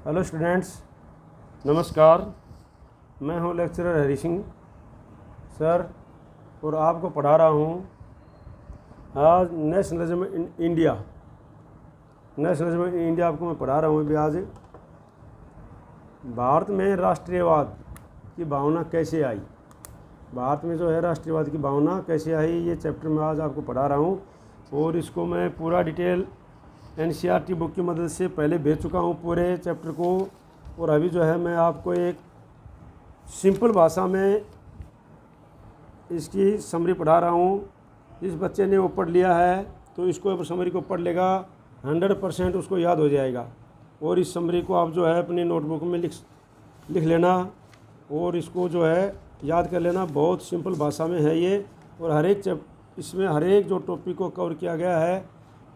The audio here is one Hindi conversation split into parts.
हेलो स्टूडेंट्स, नमस्कार। मैं हूं लेक्चरर हरी सिंह सर और आपको पढ़ा रहा हूं आज nationalism in India. Nationalism in India आपको मैं पढ़ा रहा हूं अभी आज। भारत में राष्ट्रीयवाद की भावना कैसे आई, भारत में जो है राष्ट्रीयवाद की भावना कैसे आई, ये चैप्टर मैं आज आपको पढ़ा रहा हूँ। और इसको मैं पूरा डिटेल एनसीईआरटी बुक की मदद से पहले भेज चुका हूँ पूरे चैप्टर को। और अभी जो है मैं आपको एक सिंपल भाषा में इसकी समरी पढ़ा रहा हूँ। जिस बच्चे ने वो पढ़ लिया है तो इसको समरी को पढ़ लेगा 100% उसको याद हो जाएगा। और इस समरी को आप जो है अपनी नोटबुक में लिख लेना और इसको जो है याद कर लेना। बहुत सिंपल भाषा में है ये और इसमें हर एक जो टॉपिक को कवर किया गया है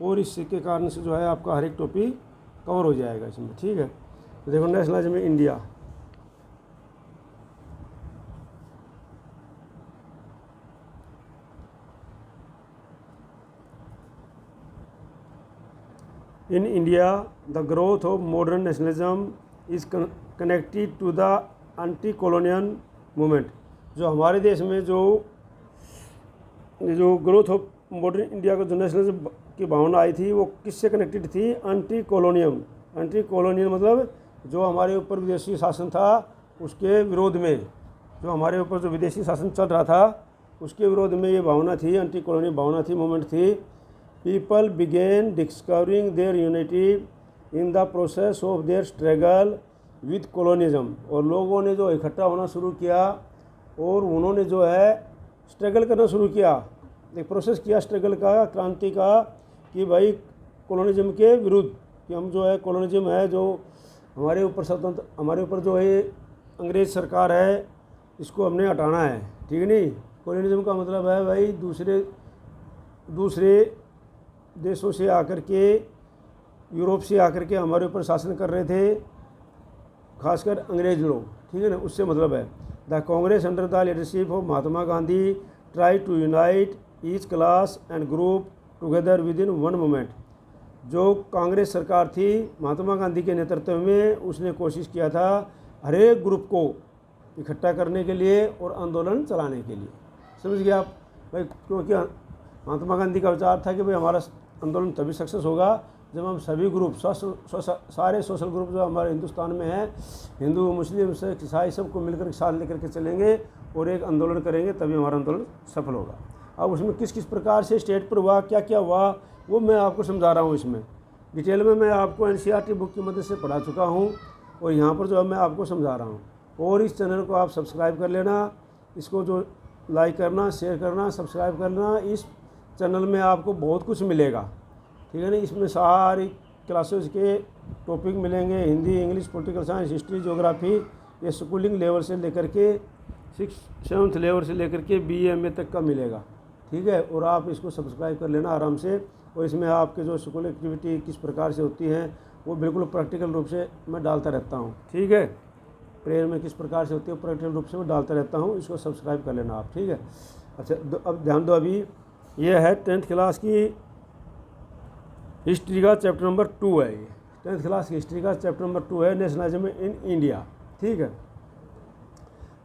और इसके कारण से जो है आपका हर एक टॉपिक कवर हो जाएगा इसमें। ठीक है, तो देखो nationalism in India. In India the growth of modern nationalism is connected to the anti colonial movement. जो हमारे देश में जो ग्रोथ ऑफ मॉडर्न इंडिया का जो नेशनलिज्म की भावना आई थी वो किससे कनेक्टेड थी? एंटी कॉलोनियल मतलब जो हमारे ऊपर विदेशी शासन था उसके विरोध में, जो हमारे ऊपर जो विदेशी शासन चल रहा था उसके विरोध में ये भावना थी, एंटी कॉलोनियल भावना थी, मूवमेंट थी। People begin discovering there unity in the process of their struggle with colonialism. और लोगों ने जो इकट्ठा होना शुरू किया और उन्होंने जो है स्ट्रगल करना शुरू किया, एक प्रोसेस किया स्ट्रगल का, क्रांति का, कि भाई कॉलोनिज्म के विरुद्ध, कि हम जो है कॉलोनिज्म है जो हमारे ऊपर स्वतंत्र, हमारे ऊपर जो है अंग्रेज़ सरकार है, इसको हमने हटाना है। ठीक है नहीं, कॉलोनिज्म का मतलब है भाई दूसरे देशों से आकर के, यूरोप से आकर के हमारे ऊपर शासन कर रहे थे, खासकर अंग्रेज लोग। ठीक है ना, उससे मतलब है the Congress under the leadership of Mahatma Gandhi try to unite each class and group together within one movement. जो कांग्रेस सरकार थी महात्मा गांधी के नेतृत्व में, उसने कोशिश किया था हर एक ग्रुप को इकट्ठा करने के लिए और आंदोलन चलाने के लिए। समझ गए आप भाई? क्योंकि महात्मा गांधी का विचार था कि भाई हमारा आंदोलन तभी सक्सेस होगा जब हम सभी ग्रुप, सारे सोशल ग्रुप जो हमारे हिंदुस्तान में हैं, हिंदू, मुस्लिम, सिख, ईसाई, सबको मिलकर साथ लेकर के चलेंगे और एक आंदोलन करेंगे, तभी हमारा आंदोलन सफल होगा। अब उसमें किस किस प्रकार से स्टेट पर हुआ, क्या क्या हुआ, वो मैं आपको समझा रहा हूँ। इसमें डिटेल में मैं आपको एनसीईआरटी बुक की मदद से पढ़ा चुका हूँ और यहाँ पर जो है मैं आपको समझा रहा हूँ। और इस चैनल को आप सब्सक्राइब कर लेना, इसको जो लाइक करना, शेयर करना, सब्सक्राइब करना। इस चैनल में आपको बहुत कुछ मिलेगा। ठीक है ना, इसमें सारी क्लासेस के टॉपिक मिलेंगे, Hindi, English, political science, history, geography. ये स्कूलिंग लेवल से लेकर के 6th लेवल से लेकर के BA MA तक का मिलेगा। ठीक है, और आप इसको सब्सक्राइब कर लेना आराम से। और इसमें आपके जो स्कूल एक्टिविटी किस प्रकार से होती हैं वो बिल्कुल प्रैक्टिकल रूप से मैं डालता रहता हूँ। ठीक है, प्रेयर में किस प्रकार से होती है प्रैक्टिकल रूप से मैं डालता रहता हूँ, इसको सब्सक्राइब कर लेना आप। ठीक है, अच्छा अब ध्यान दो, अभी ये है 10th क्लास की हिस्ट्री का चैप्टर नंबर 2 है। ये 10th क्लास की हिस्ट्री का चैप्टर नंबर 2 है, नेशनलिज्म इन इंडिया। ठीक है,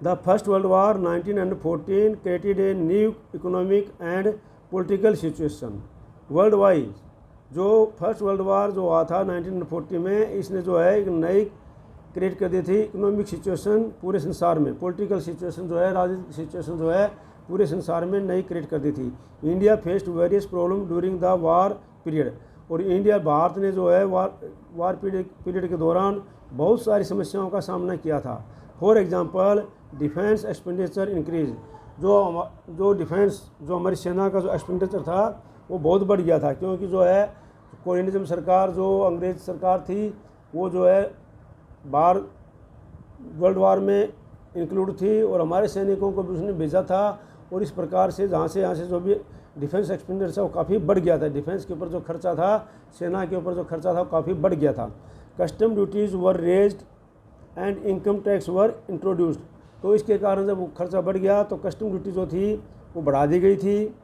the first world war 1914 created a new economic and political situation world wide. जो फर्स्ट वर्ल्ड वार जो हुआ था 1940 में, इसने जो है एक नई क्रिएट कर दी थी इकोनॉमिक सिचुएशन पूरे संसार में, पॉलिटिकल सिचुएशन जो है, राजनीतिक सिचुएशन जो है पूरे संसार में नई क्रिएट कर दी थी। India faced various problem during the war period. और इंडिया, भारत ने जो है वार पीरियड के दौरान बहुत सारी समस्याओं का सामना किया था। For example defence expenditure increase. जो डिफेंस, जो हमारी सेना का जो एक्सपेंडिचर था वो बहुत बढ़ गया था, क्योंकि जो है कॉलोनिज्म सरकार, जो अंग्रेज सरकार थी, वो जो है वर्ल्ड वार में इंक्लूड थी और हमारे सैनिकों को भी उसने भेजा था। और इस प्रकार से यहाँ से जो भी डिफेंस एक्सपेंडिचर वो काफ़ी बढ़ गया था। डिफेंस के ऊपर जो खर्चा था, सेना के ऊपर जो खर्चा था वो काफ़ी बढ़ गया था। Custom duties were raised and income tax were introduced. तो इसके कारण जब खर्चा बढ़ गया तो कस्टम ड्यूटी जो थी वो बढ़ा दी गई थी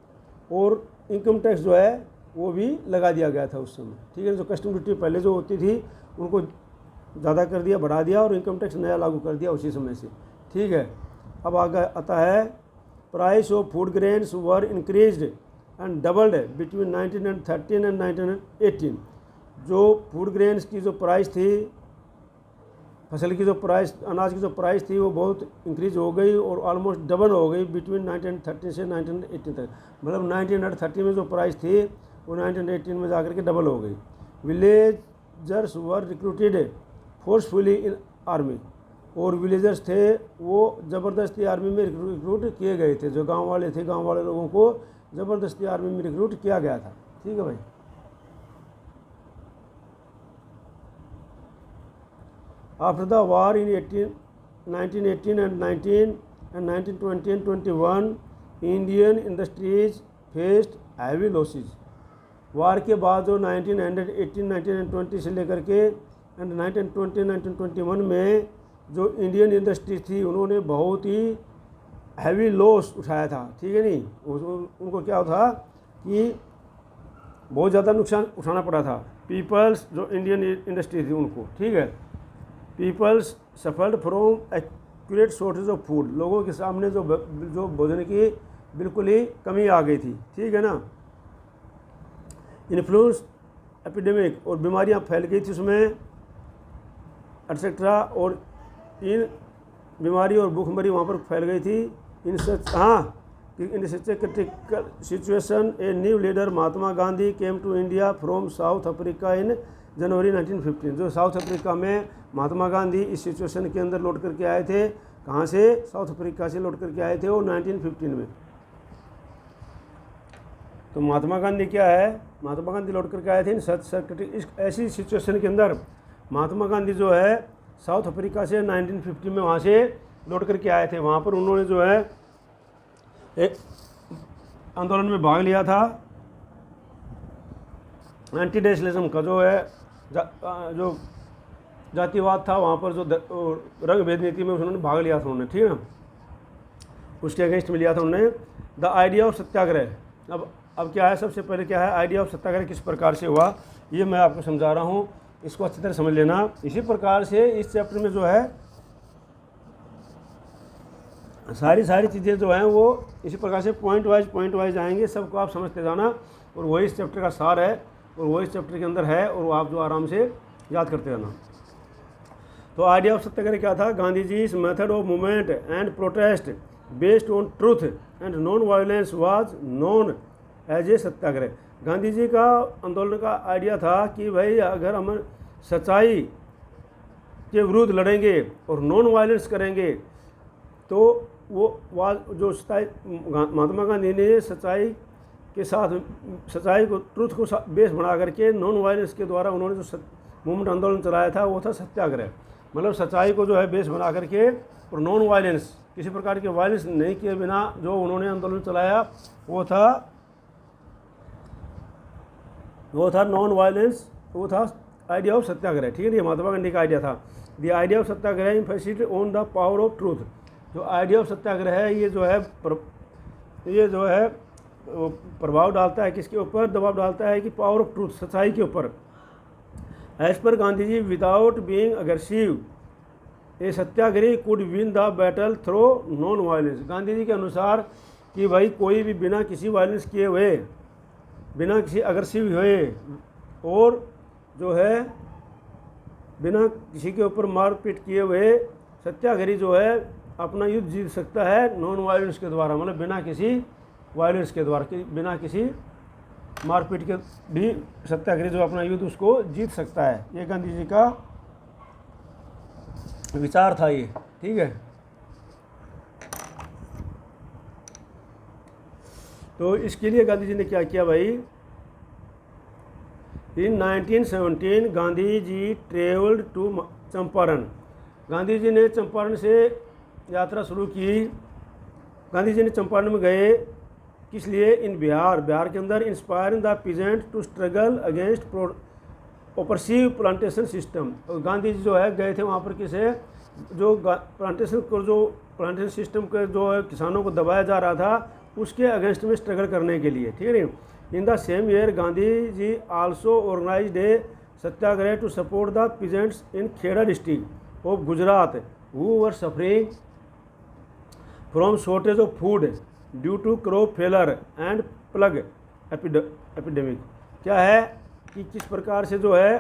और इनकम टैक्स जो है वो भी लगा दिया गया था उस समय। ठीक है, जो कस्टम ड्यूटी पहले जो होती थी उनको ज़्यादा कर दिया, बढ़ा दिया, और इनकम टैक्स नया लागू कर दिया उसी समय से। ठीक है, अब आगे आता है price of food grains were increased and doubled between 1913 and 1918। जो फूड ग्रेन्स की जो प्राइस थी, फसल की जो प्राइस, अनाज की जो प्राइस थी, वो बहुत इंक्रीज हो गई और ऑलमोस्ट डबल हो गई बिटवीन 1930 से 1918 तक। मतलब 1930 में जो प्राइस थी वो 1918 में जाकर के डबल हो गई। विलेजर्स वर रिक्रूटेड फोर्सफुली इन आर्मी, और विलेजर्स थे वो ज़बरदस्ती आर्मी में रिक्रूट किए गए थे। जो गांव वाले थे, गांव वाले लोगों को ज़बरदस्ती आर्मी में रिक्रूट किया गया था। ठीक है भाई। After the war in 1918 and 1920 and 21 Indian industries faced heavy losses. War के बाद जो 1918, 1920 से लेकर के एंड 1920, 1921 में जो इंडियन इंडस्ट्री थी, उन्होंने बहुत ही हैवी लॉस उठाया था। ठीक है नहीं, उनको क्या था कि बहुत ज़्यादा नुकसान उठाना पड़ा था। पीपल्स जो इंडियन इंडस्ट्री थी उनको, ठीक है, peoples suffered from accurate shortage of food. लोगों के सामने जो भोजन की बिल्कुल ही कमी आ गई थी। ठीक है ना। इन्फ्लुएंस एपिडेमिक, और बीमारियां फैल गई थी उसमें एटसेट्रा, और इन बीमारी और भूखमरी वहाँ पर फैल गई थी। In such critical situation a new leader Mahatma Gandhi came to India from South Africa in January 1915। जो साउथ अफ्रीका में महात्मा गांधी इस सिचुएशन के अंदर लौट करके आए थे। कहाँ से? साउथ अफ्रीका से लौट करके आए थे वो 1915 में। तो महात्मा गांधी क्या है, महात्मा गांधी लौट करके आए थे इस ऐसी सिचुएशन के अंदर। महात्मा गांधी जो है साउथ अफ्रीका से 1950 में वहाँ से लौट करके आए थे। वहाँ पर उन्होंने जो है एक आंदोलन में भाग लिया था। एंटी नेशनलिज्म का जो है जो जातिवाद था, वहाँ पर जो रंग भेद नीति में उन्होंने भाग लिया था उन्होंने। ठीक है ना, उसके अगेंस्ट में लिया था उन्होंने। द आइडिया ऑफ सत्याग्रह। अब क्या है, सबसे पहले क्या है, आइडिया ऑफ सत्याग्रह किस प्रकार से हुआ ये मैं आपको समझा रहा हूँ, इसको अच्छी तरह समझ लेना। इसी प्रकार से इस चैप्टर में जो है सारी चीज़ें जो हैं वो इसी प्रकार से पॉइंट वाइज आएंगे, सबको आप समझते जाना, और वही इस चैप्टर का सार है, और वही इस चैप्टर के अंदर है, और वो आप जो आराम से याद करते रहना। तो आइडिया ऑफ सत्याग्रह क्या था? गांधी जी इस method of movement and protest based on truth and non violence was known as a satyagraha. Gandhi ji का आंदोलन का आइडिया था कि भाई अगर हम सच्चाई के विरुद्ध लड़ेंगे और नॉन वायलेंस करेंगे तो वो जो सच्चाई, महात्मा गांधी ने सच्चाई के साथ सच्चाई को, ट्रूथ को बेस बना करके नॉन वायलेंस के द्वारा उन्होंने जो मूवमेंट आंदोलन चलाया था वो था सत्याग्रह। मतलब सच्चाई को जो है बेस बना करके और नॉन वायलेंस, किसी प्रकार के वायलेंस नहीं किए बिना जो उन्होंने आंदोलन चलाया वो था नॉन वायलेंस, वो था आइडिया ऑफ सत्याग्रह। ठीक है, ये महात्मा गांधी का आइडिया था। The idea of Satyagraha emphasis on the power of truth. जो आइडिया ऑफ सत्याग्रह है ये जो है प्रभाव डालता है किसके ऊपर, दबाव डालता है कि पावर ऑफ ट्रूथ, सच्चाई के ऊपर। एज पर Gandhi ji without being aggressive a satyagrahi could win the battle through non violence. Gandhi ji के अनुसार कि भाई कोई भी बिना किसी वायलेंस किए हुए, बिना किसी अग्रेसिव हुए और जो है बिना किसी के ऊपर मारपीट किए हुए सत्याग्रही जो है अपना युद्ध जीत सकता है नॉन वायलेंस के द्वारा। मतलब बिना किसी वायलेंस के द्वारा, बिना किसी मारपीट के भी सत्याग्रही जो अपना युद्ध उसको जीत सकता है। ये गांधी जी का विचार था ये। ठीक है, तो इसके लिए गांधी जी ने क्या किया भाई, इन 1917 गांधी जी ट्रेवल्ड टू चंपारण। गांधी जी ने चंपारण से यात्रा शुरू की। गांधी जी ने चंपारण में गए, किस लिए? इन बिहार के अंदर inspiring the peasant to struggle against oppressive plantation system. और गांधी जी जो है गए थे वहाँ पर किसे, जो प्लांटेशन सिस्टम के जो है किसानों को दबाया जा रहा था उसके अगेंस्ट में स्ट्रगल करने के लिए। ठीक है। In the same year Gandhi ji also organised a satyagraha to support the peasants in Kheda district of Gujarat who were suffering from shortage of food due to crop failure and plague epidemic. क्या है कि किस प्रकार से जो है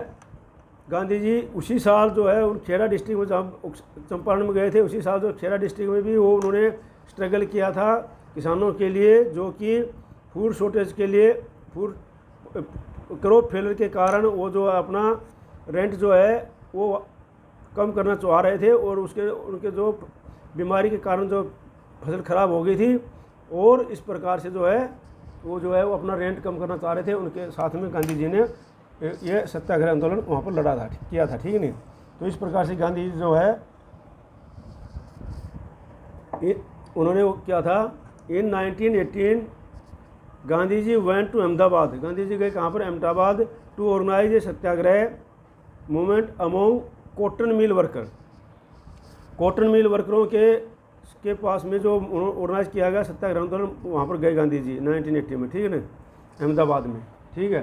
गांधी जी उसी साल जो है उन खेड़ा डिस्ट्रिक्ट में जब चंपारण में गए थे, उसी साल जो खेड़ा डिस्ट्रिक्ट में भी वो उन्होंने स्ट्रगल किया था किसानों के लिए, जो कि फूड शॉर्टेज के लिए, फूड क्रॉप फेलर के कारण वो जो अपना रेंट जो है वो कम करना चाह रहे थे, और उनके जो बीमारी के कारण जो फसल ख़राब हो गई थी, और इस प्रकार से जो है वो अपना रेंट कम करना चाह रहे थे। उनके साथ में गांधी जी ने ये सत्याग्रह आंदोलन वहाँ पर लड़ा था, किया था, ठीक नहीं। तो इस प्रकार से गांधी जी जो है उन्होंने वो किया था। In 1918 Gandhi ji went to Ahmedabad, Gandhi ji गए कहाँ पर, Ahmedabad, to organise a satyagraha movement among cotton mill worker. Cotton mill वर्करों के पास में जो ऑर्गेनाइज किया गया सत्याग्रह आंदोलन, वहाँ पर गए गांधी जी 1980 में, ठीक है ना, अहमदाबाद में, ठीक है।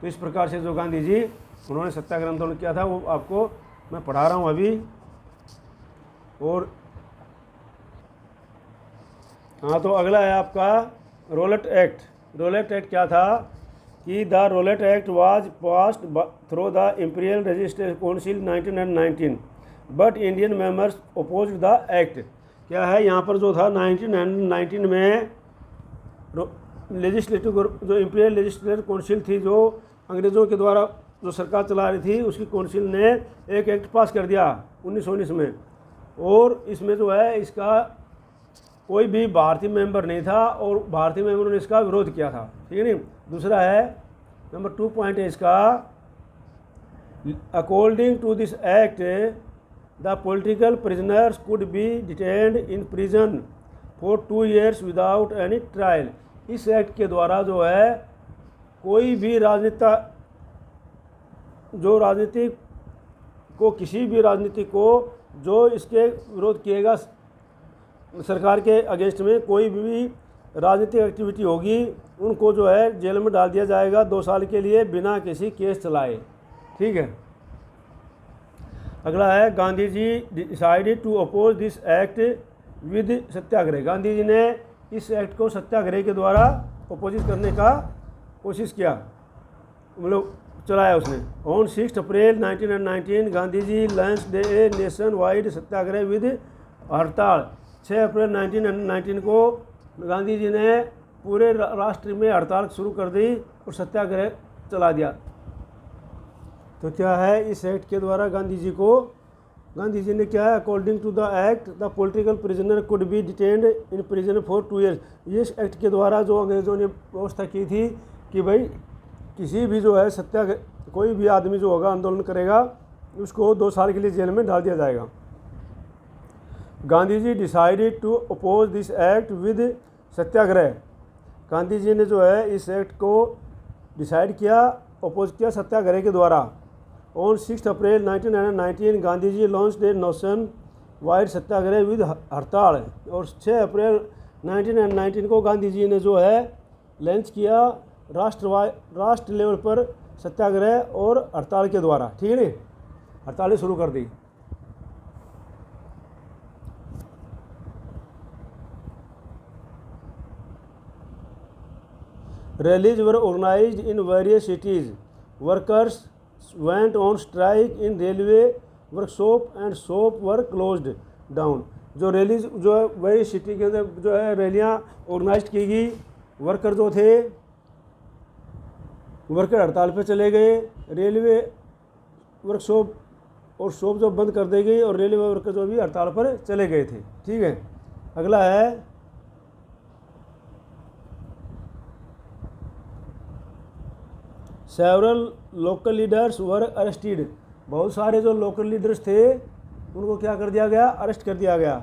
तो इस प्रकार से जो गांधी जी उन्होंने सत्याग्रह आंदोलन किया था वो आपको मैं पढ़ा रहा हूँ अभी। और हाँ, तो अगला है आपका रोलेट एक्ट। रोलेट एक्ट क्या था कि the Rowlatt act was passed through the imperial legislative council 1919 but Indian members opposed the act. क्या है यहाँ पर जो था 1919 में लेजिस्लेटिव जो इंपीरियल लेजिस्लेटिव काउंसिल थी, जो अंग्रेज़ों के द्वारा जो सरकार चला रही थी, उसकी काउंसिल ने एक एक्ट पास कर दिया 1919 में, और इसमें जो है इसका कोई भी भारतीय मेंबर नहीं था, और भारतीय मेंबरों ने इसका विरोध किया था, ठीक है नहीं। दूसरा है नंबर 2 पॉइंट है इसका, according to this act the political prisoners could be detained in prison for 2 years without any trial. इस एक्ट के द्वारा जो है कोई भी राजनीतिक को, किसी भी राजनीतिक को जो इसके विरोध किएगा सरकार के अगेंस्ट में, कोई भी राजनीतिक एक्टिविटी होगी, उनको जो है जेल में डाल दिया जाएगा 2 साल के लिए बिना किसी केस चलाए, ठीक है। अगला है Gandhi ji decided to oppose this act with satyagraha. Gandhi ji ने इस एक्ट को सत्याग्रह के द्वारा अपोजिट करने का कोशिश किया, मतलब चलाया उसने। On 6 April 1919 Gandhi ji launched a nation wide satyagraha with hartal. 6 April 1919 को गांधी जी ने पूरे राष्ट्र में हड़ताल शुरू कर दी और सत्याग्रह चला दिया। तो क्या है इस एक्ट के द्वारा गांधी जी ने क्या है, according to the act the political prisoner could be detained in prison for 2 years। इस एक्ट के द्वारा जो अंग्रेज़ों ने व्यवस्था की थी कि भाई किसी भी जो है सत्याग्रह, कोई भी आदमी जो होगा आंदोलन करेगा उसको 2 साल के लिए जेल में डाल दिया जाएगा। Gandhi ji decided to oppose this act with satyagraha. Gandhi ji ने जो है इस एक्ट को डिसाइड किया, अपोज किया सत्याग्रह के द्वारा। On 6 April 1919 Gandhi ji launched a nation wide satyagraha with hartal. और 6 अप्रैल 1919 को गांधी जी ने जो है लॉन्च किया राष्ट्र लेवल पर सत्याग्रह और हड़ताल के द्वारा, ठीक है, हड़तालें शुरू कर दी। Rallies were organized in various cities. Workers went on strike in railway workshop and shop were closed down. जो रैलीज जो है वही सिटी के अंदर जो है रैलियाँ ऑर्गेनाइज की गई। वर्कर जो थे वर्कर हड़ताल पे चले गए, रेलवे वर्कशॉप और शॉप जो बंद कर दी गई, और रेलवे वर्कर जो भी हड़ताल पर चले गए थे, ठीक है। अगला है several local leaders were arrested. बहुत सारे जो लोकल लीडर्स थे उनको क्या कर दिया गया, अरेस्ट कर दिया गया।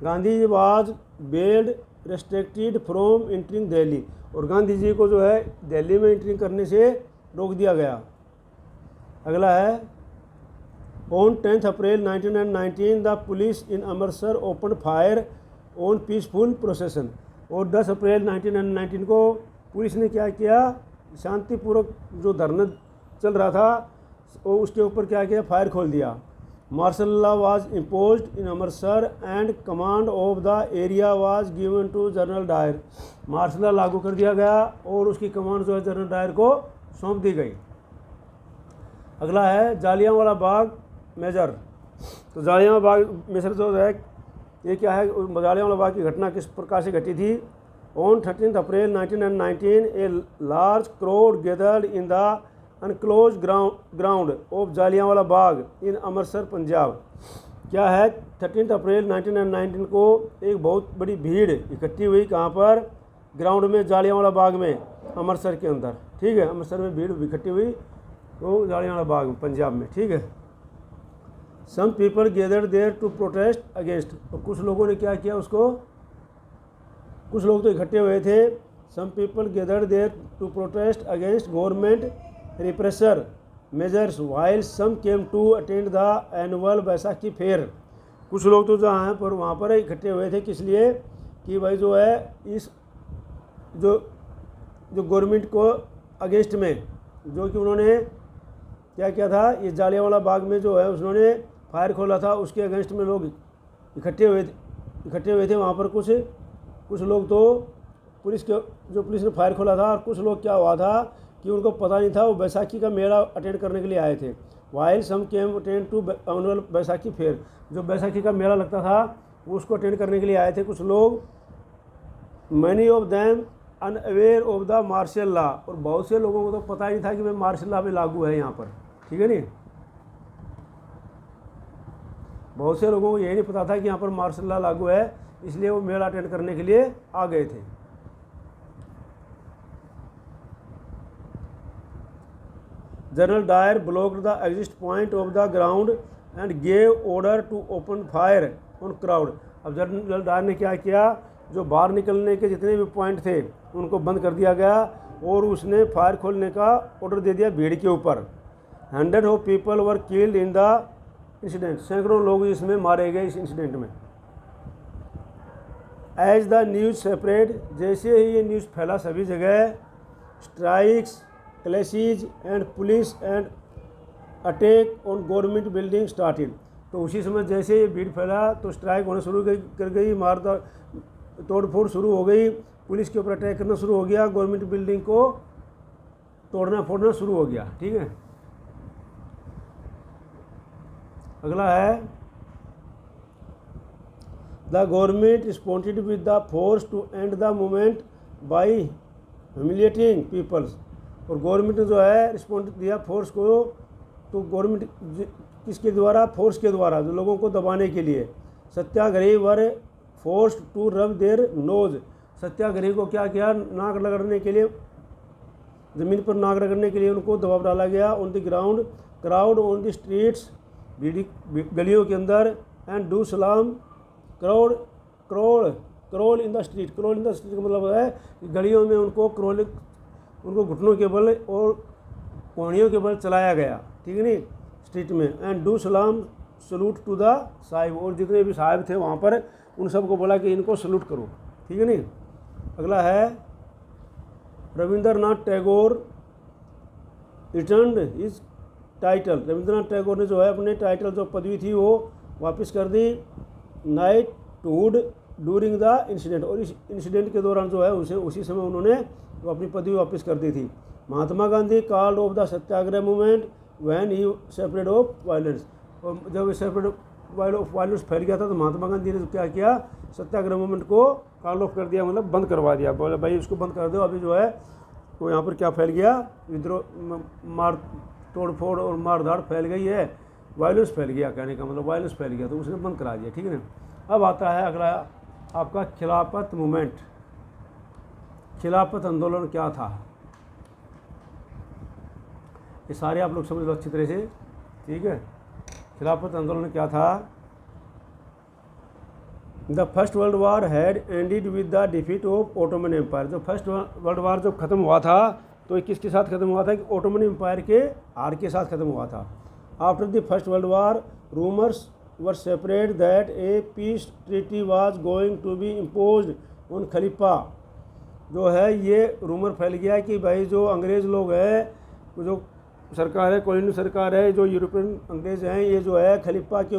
Gandhi ji was bailed restricted from entering Delhi. और गांधी जी को जो है दिल्ली में एंट्री करने से रोक दिया गया। अगला है on 10 April 1919 the police in Amritsar open fire on peaceful प्रोसेसन। और 10 अप्रैल 1919 को पुलिस ने क्या किया, शांतिपूर्वक जो धरना चल रहा था वो उसके ऊपर क्या किया, फायर खोल दिया। Martial law was imposed in Amritsar and command of the area was given to General Dyer. Martial law लागू कर दिया गया और उसकी कमांड जो है जनरल डायर को सौंप दी गई। अगला है जालियांवाला बाग मेजर। तो जालियांवाला बाग मेजर जो है ये क्या है, जालियांवाला बाग की घटना किस प्रकार से घटी थी। On 13 April 1919 a large crowd gathered in the enclosed ground of Jallianwala Bagh in Amritsar Punjab. क्या है, 13 अप्रैल 1919 को एक बहुत बड़ी भीड़ इकट्ठी हुई, कहाँ पर, ग्राउंड में, जालियांवाला बाग में, अमृतसर के अंदर। ठीक है, अमृतसर में भीड़ इकट्ठी हुई तो जालियांवाला बाग पंजाब में। ठीक है, some people gathered there to protest against. तो कुछ लोगों ने क्या किया उसको, कुछ लोग तो इकट्ठे हुए थे। Some people gathered there to protest against government repressive measures while some came to attend the annual Baisakhi fair. कुछ लोग तो जहाँ हैं पर वहाँ पर इकट्ठे हुए थे, किस लिए कि भाई जो है इस जो गवर्नमेंट को अगेंस्ट में जो कि उन्होंने क्या किया था, ये जालियांवाला बाग में जो है उन्होंने फायर खोला था, उसके अगेंस्ट में लोग इकट्ठे हुए थे वहाँ पर। कुछ लोग तो पुलिस ने फायर खोला था, और कुछ लोग क्या हुआ था कि उनको पता नहीं था, वो बैसाखी का मेला अटेंड करने के लिए आए थे। While some came attend to annual Baisakhi fair, जो बैसाखी का मेला लगता था वो उसको अटेंड करने के लिए आए थे कुछ लोग। Many of them unaware of the martial law, और बहुत से लोगों को तो पता ही नहीं था कि भाई मार्शल लॉ भी लागू है यहाँ पर। ठीक है नहीं, बहुत से लोगों को यही नहीं पता था कि यहाँ पर मार्शल लॉ लागू है, इसलिए वो मेला अटेंड करने के लिए आ गए थे। General Dyer blocked the exit point of the ground and gave order to open fire on crowd. अब जनरल डायर ने क्या किया, जो बाहर निकलने के जितने भी पॉइंट थे उनको बंद कर दिया गया और उसने फायर खोलने का ऑर्डर दे दिया भीड़ के ऊपर। 100 of people were killed in the incident, सैकड़ों लोग इसमें मारे गए इस इंसिडेंट में। एज द न्यूज़ सेपरेट, जैसे ही ये न्यूज़ फैला सभी जगह, strikes, clashes and police and attack on government building started. तो उसी समय जैसे ये भीड़ फैला तो स्ट्राइक होना शुरू कर गई, तोड़ फोड़ शुरू हो गई, पुलिस के ऊपर अटैक करना शुरू हो गया, गवर्नमेंट बिल्डिंग को तोड़ना फोड़ना शुरू हो गया। ठीक है, अगला है the government responded with the force to end the movement by humiliating peoples. और गवर्नमेंट ने जो है रिस्पॉन्ड दिया फोर्स को, तो गवर्नमेंट किसके द्वारा, फोर्स के द्वारा, जो लोगों को दबाने के लिए। Satyagrahi were force to rub their nose, satyagrahi को क्या किया, नाक रगड़ने के लिए, ज़मीन पर नाक रगड़ने के लिए उनको दबाव डाला गया। On the ground crowd on the streets, गलियों के अंदर, एंड डू सलाम crawl in the street. Crawl in the street का मतलब है गलियों में उनको घुटनों के बल और कोहनियों के बल चलाया गया। ठीक है नहीं, स्ट्रीट में। एंड डू सलाम सलूट टू द साहिब, और जितने भी साहिब थे वहाँ पर उन सबको बोला कि इनको सलूट करो। ठीक है नहीं, अगला है Rabindranath Tagore returned his title. Rabindranath Tagore ने जो है अपने टाइटल, जो पदवी थी वो वापस कर दी। नाइटहुड ड्यूरिंग द इंसिडेंट, और इस इंसिडेंट के दौरान जो है उसी समय उन्होंने वो अपनी पदवी वापस कर दी थी। Mahatma Gandhi called off the satyagraha movement when he separate of violence, और जब सेपरेट ऑफ वायलेंस फैल गया था तो महात्मा गांधी ने क्या किया, सत्याग्रह मूवमेंट को कॉल ऑफ कर दिया, मतलब बंद करवा दिया। बोले भाई उसको बंद कर दो, अभी जो है वो यहाँ पर क्या फैल गया, विद्रोह, मार तोड़ फोड़ और मार धाड़ फैल गई है, वायलेंस फैल गया, कहने का मतलब वायलेंस फैल गया, तो उसने बंद करा दिया। ठीक है ना। अब आता है अगला आपका खिलाफत मूवमेंट। खिलाफत आंदोलन क्या था, ये सारे आप लोग समझ लो अच्छी तरह से। ठीक है, खिलाफत आंदोलन क्या था। The first world war had ended with the defeat of Ottoman Empire. जो फर्स्ट वर्ल्ड वार जब खत्म हुआ था तो ये किसके साथ खत्म हुआ था, कि ओटोमन एम्पायर के हार के साथ खत्म हुआ था। After the first world war rumours were separate that a peace treaty was going to be imposed on Khalifa. जो है ये रूमर फैल गया कि भाई जो अंग्रेज़ लोग हैं, जो सरकार है, कॉलोनियल सरकार है, जो यूरोपियन अंग्रेज हैं, ये जो है खलीफा के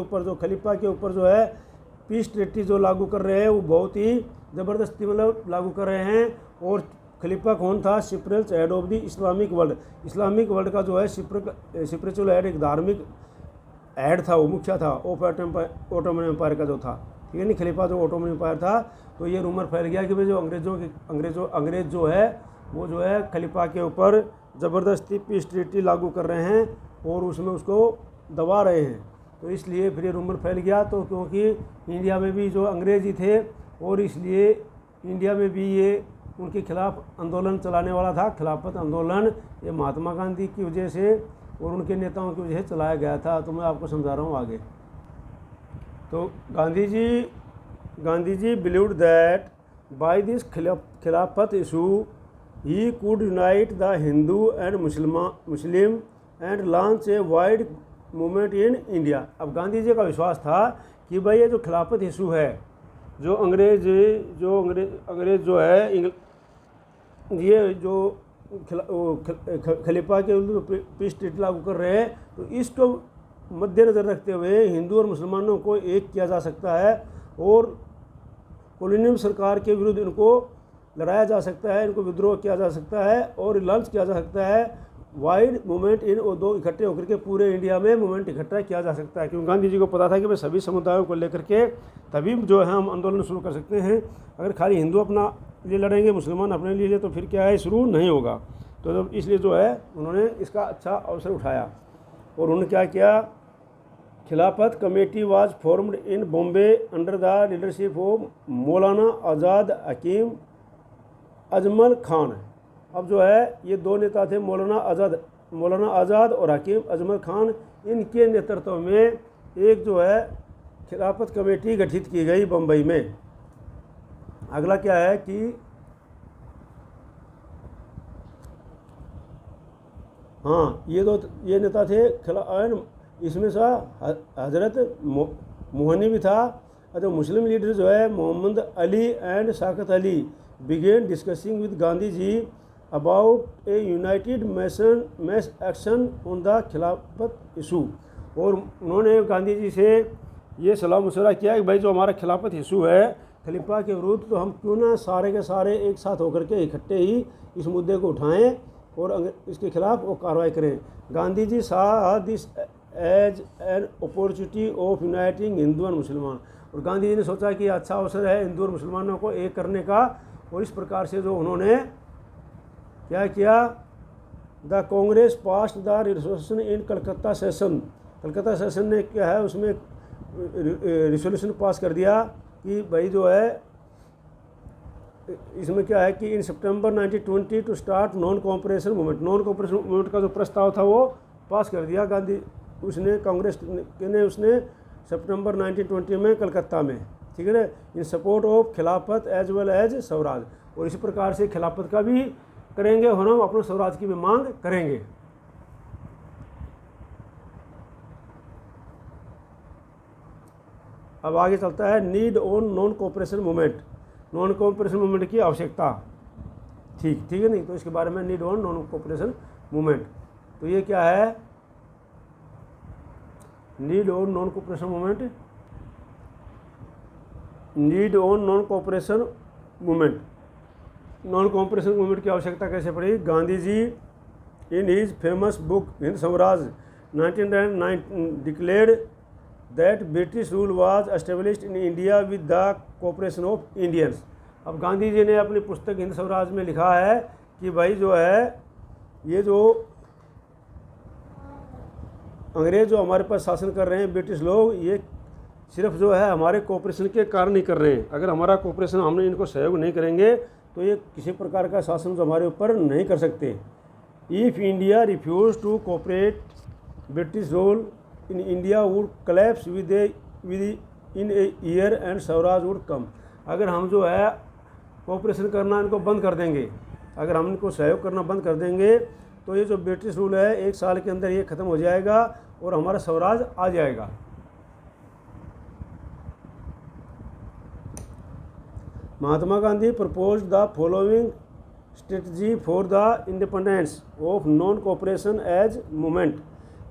ऊपर जो है पीस ट्रीटी जो लागू कर रहे हैं वो बहुत ही ज़बरदस्ती मतलब लागू कर रहे हैं। और खलीफा कौन था? Spiritual head of the Islamic world. Islamic world का जो है स्पिरिचुअल हेड, एक धार्मिक हेड था, वो मुखिया था ओटोमन एम्पायर का जो था, ठीक है नहीं, खलीफा जो ओटोमन एम्पायर था। तो ये रूमर फैल गया कि भाई जो अंग्रेज जो है वो जो है खलीफा के ऊपर ज़बरदस्ती पीस ट्रीटी लागू कर रहे हैं और उसमें उसको दबा रहे हैं। तो इसलिए फिर ये रूमर फैल गया। तो क्योंकि इंडिया में भी जो अंग्रेज ही थे और इसलिए इंडिया में भी ये उनके खिलाफ आंदोलन चलाने वाला था। खिलाफत आंदोलन ये महात्मा गांधी की वजह से और उनके नेताओं की वजह से चलाया गया था। तो मैं आपको समझा रहा हूँ आगे। तो Gandhi ji believed that by this खिलाफत issue he could unite the Hindu and Muslim and launch a wide movement in India. अब गांधी जी का विश्वास था कि भाई ये जो खिलाफत इशू है, जो अंग्रेज जो है ये जो खलीफा के पीस ट्रीटी लागू कर रहे हैं, तो इसको मद्देनज़र रखते हुए हिंदू और मुसलमानों को एक किया जा सकता है और कॉलोनियल सरकार के विरुद्ध इनको लड़ाया जा सकता है, इनको विद्रोह किया जा सकता है और लॉन्च किया जा सकता है वाइड मूवमेंट इन, और दो इकट्ठे होकर के पूरे इंडिया में मूवमेंट इकट्ठा किया जा सकता है। क्योंकि गांधी जी को पता था कि भाई सभी समुदायों को लेकर के तभी जो है हम आंदोलन शुरू कर सकते हैं। अगर खाली हिंदू अपना लिए लड़ेंगे, मुसलमान अपने लिए तो फिर क्या है, शुरू नहीं होगा। तो जब इसलिए जो है उन्होंने इसका अच्छा अवसर उठाया और उन्होंने क्या किया, खिलाफत committee was formed in Bombay under the leadership of मौलाना आज़ाद हकीम अजमल खान। अब जो है ये दो नेता थे, मौलाना आज़ाद और हकीम अजमल खान। इनके नेतृत्व में एक जो है खिलाफत कमेटी गठित की गई बम्बई में। अगला क्या है कि हाँ, ये नेता थे इसमें सा हजरत मोहनी भी था। अच्छा, मुस्लिम लीडर जो है Mohammad Ali and Shaukat Ali began discussing with Gandhi ji about a united mass action on the Khilafat issue. और उन्होंने गांधी जी से ये सलाह मशवरा किया कि भाई जो हमारा खिलाफत इशू है खलीफा के विरुद्ध, तो हम क्यों ना सारे के सारे एक साथ होकर के इकट्ठे ही इस मुद्दे को उठाएं और इसके खिलाफ वो कार्रवाई करें। Gandhi ji saw this as an opportunity of uniting Hindu and Musalman. और गांधी जी ने सोचा कि अच्छा अवसर है हिंदू और मुसलमानों को एक करने का। और इस प्रकार से जो उन्होंने क्या किया, the Congress past the resolution in Calcutta session ने क्या है उसमें रिजोल्यूशन पास कर दिया कि भाई जो है इसमें क्या है कि in September 1920 to start non cooperation movement का जो प्रस्ताव था वो पास कर दिया कांग्रेस ने उसने सितंबर 1920 में कलकत्ता में, ठीक है ना, इन सपोर्ट ऑफ खिलाफत एज वेल एज स्वराज। और इसी प्रकार से खिलाफत का भी करेंगे और हम अपने स्वराज की भी मांग करेंगे। अब आगे चलता है need on non cooperation movement की आवश्यकता। ठीक है नहीं, तो इसके बारे में need on non cooperation movement. तो ये क्या है, need on non cooperation movement की आवश्यकता कैसे पड़ी। Gandhi ji in his famous book Hind Swaraj 1909 declared that British rule was established in India with the cooperation of Indians. अब गांधी जी ने अपनी पुस्तक हिंद स्वराज में लिखा है कि भाई जो है ये जो अंग्रेज जो हमारे पास शासन कर रहे हैं, ब्रिटिश लोग, ये सिर्फ जो है हमारे कोऑपरेशन के कारण नहीं कर रहे हैं। अगर हमारा कोऑपरेशन, हमने इनको सहयोग नहीं करेंगे तो ये किसी प्रकार का शासन जो हमारे ऊपर नहीं कर सकते। If India refuse to cooperate British rule in India would collapse within a year and swaraj would come. अगर हम जो है कोऑपरेशन करना इनको बंद कर देंगे, अगर हम इनको सहयोग करना बंद कर देंगे तो ये जो ब्रिटिश रूल है 1 साल के अंदर ये ख़त्म हो जाएगा और हमारा स्वराज आ जाएगा। Mahatma Gandhi propose the following strategy for the independence of non cooperation as movement.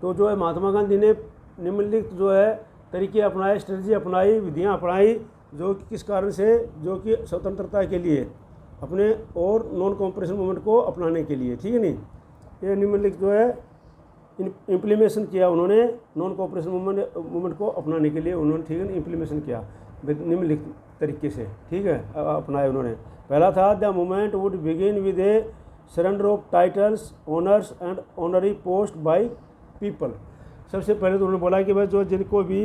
तो जो है महात्मा गांधी ने निम्नलिखित जो है तरीके अपनाए, स्ट्रेटजी अपनाई, विधियां अपनाई, जो कि किस कारण से, जो कि स्वतंत्रता के लिए अपने और नॉन कोऑपरेशन मूवमेंट को अपनाने के लिए, ठीक है नहीं। ये निम्नलिखित जो है इम्प्लीमेशन किया उन्होंने, नॉन कोऑपरेशन मूवमेंट को अपनाने के लिए उन्होंने, ठीक है, इम्प्लीमेशन किया निम्नलिखित तरीके से, ठीक है, अपनाए उन्होंने। पहला था the movement would begin with a surrender of titles, honours and honorary post by people. सबसे पहले तो उन्होंने बोला कि भाई जो जिनको भी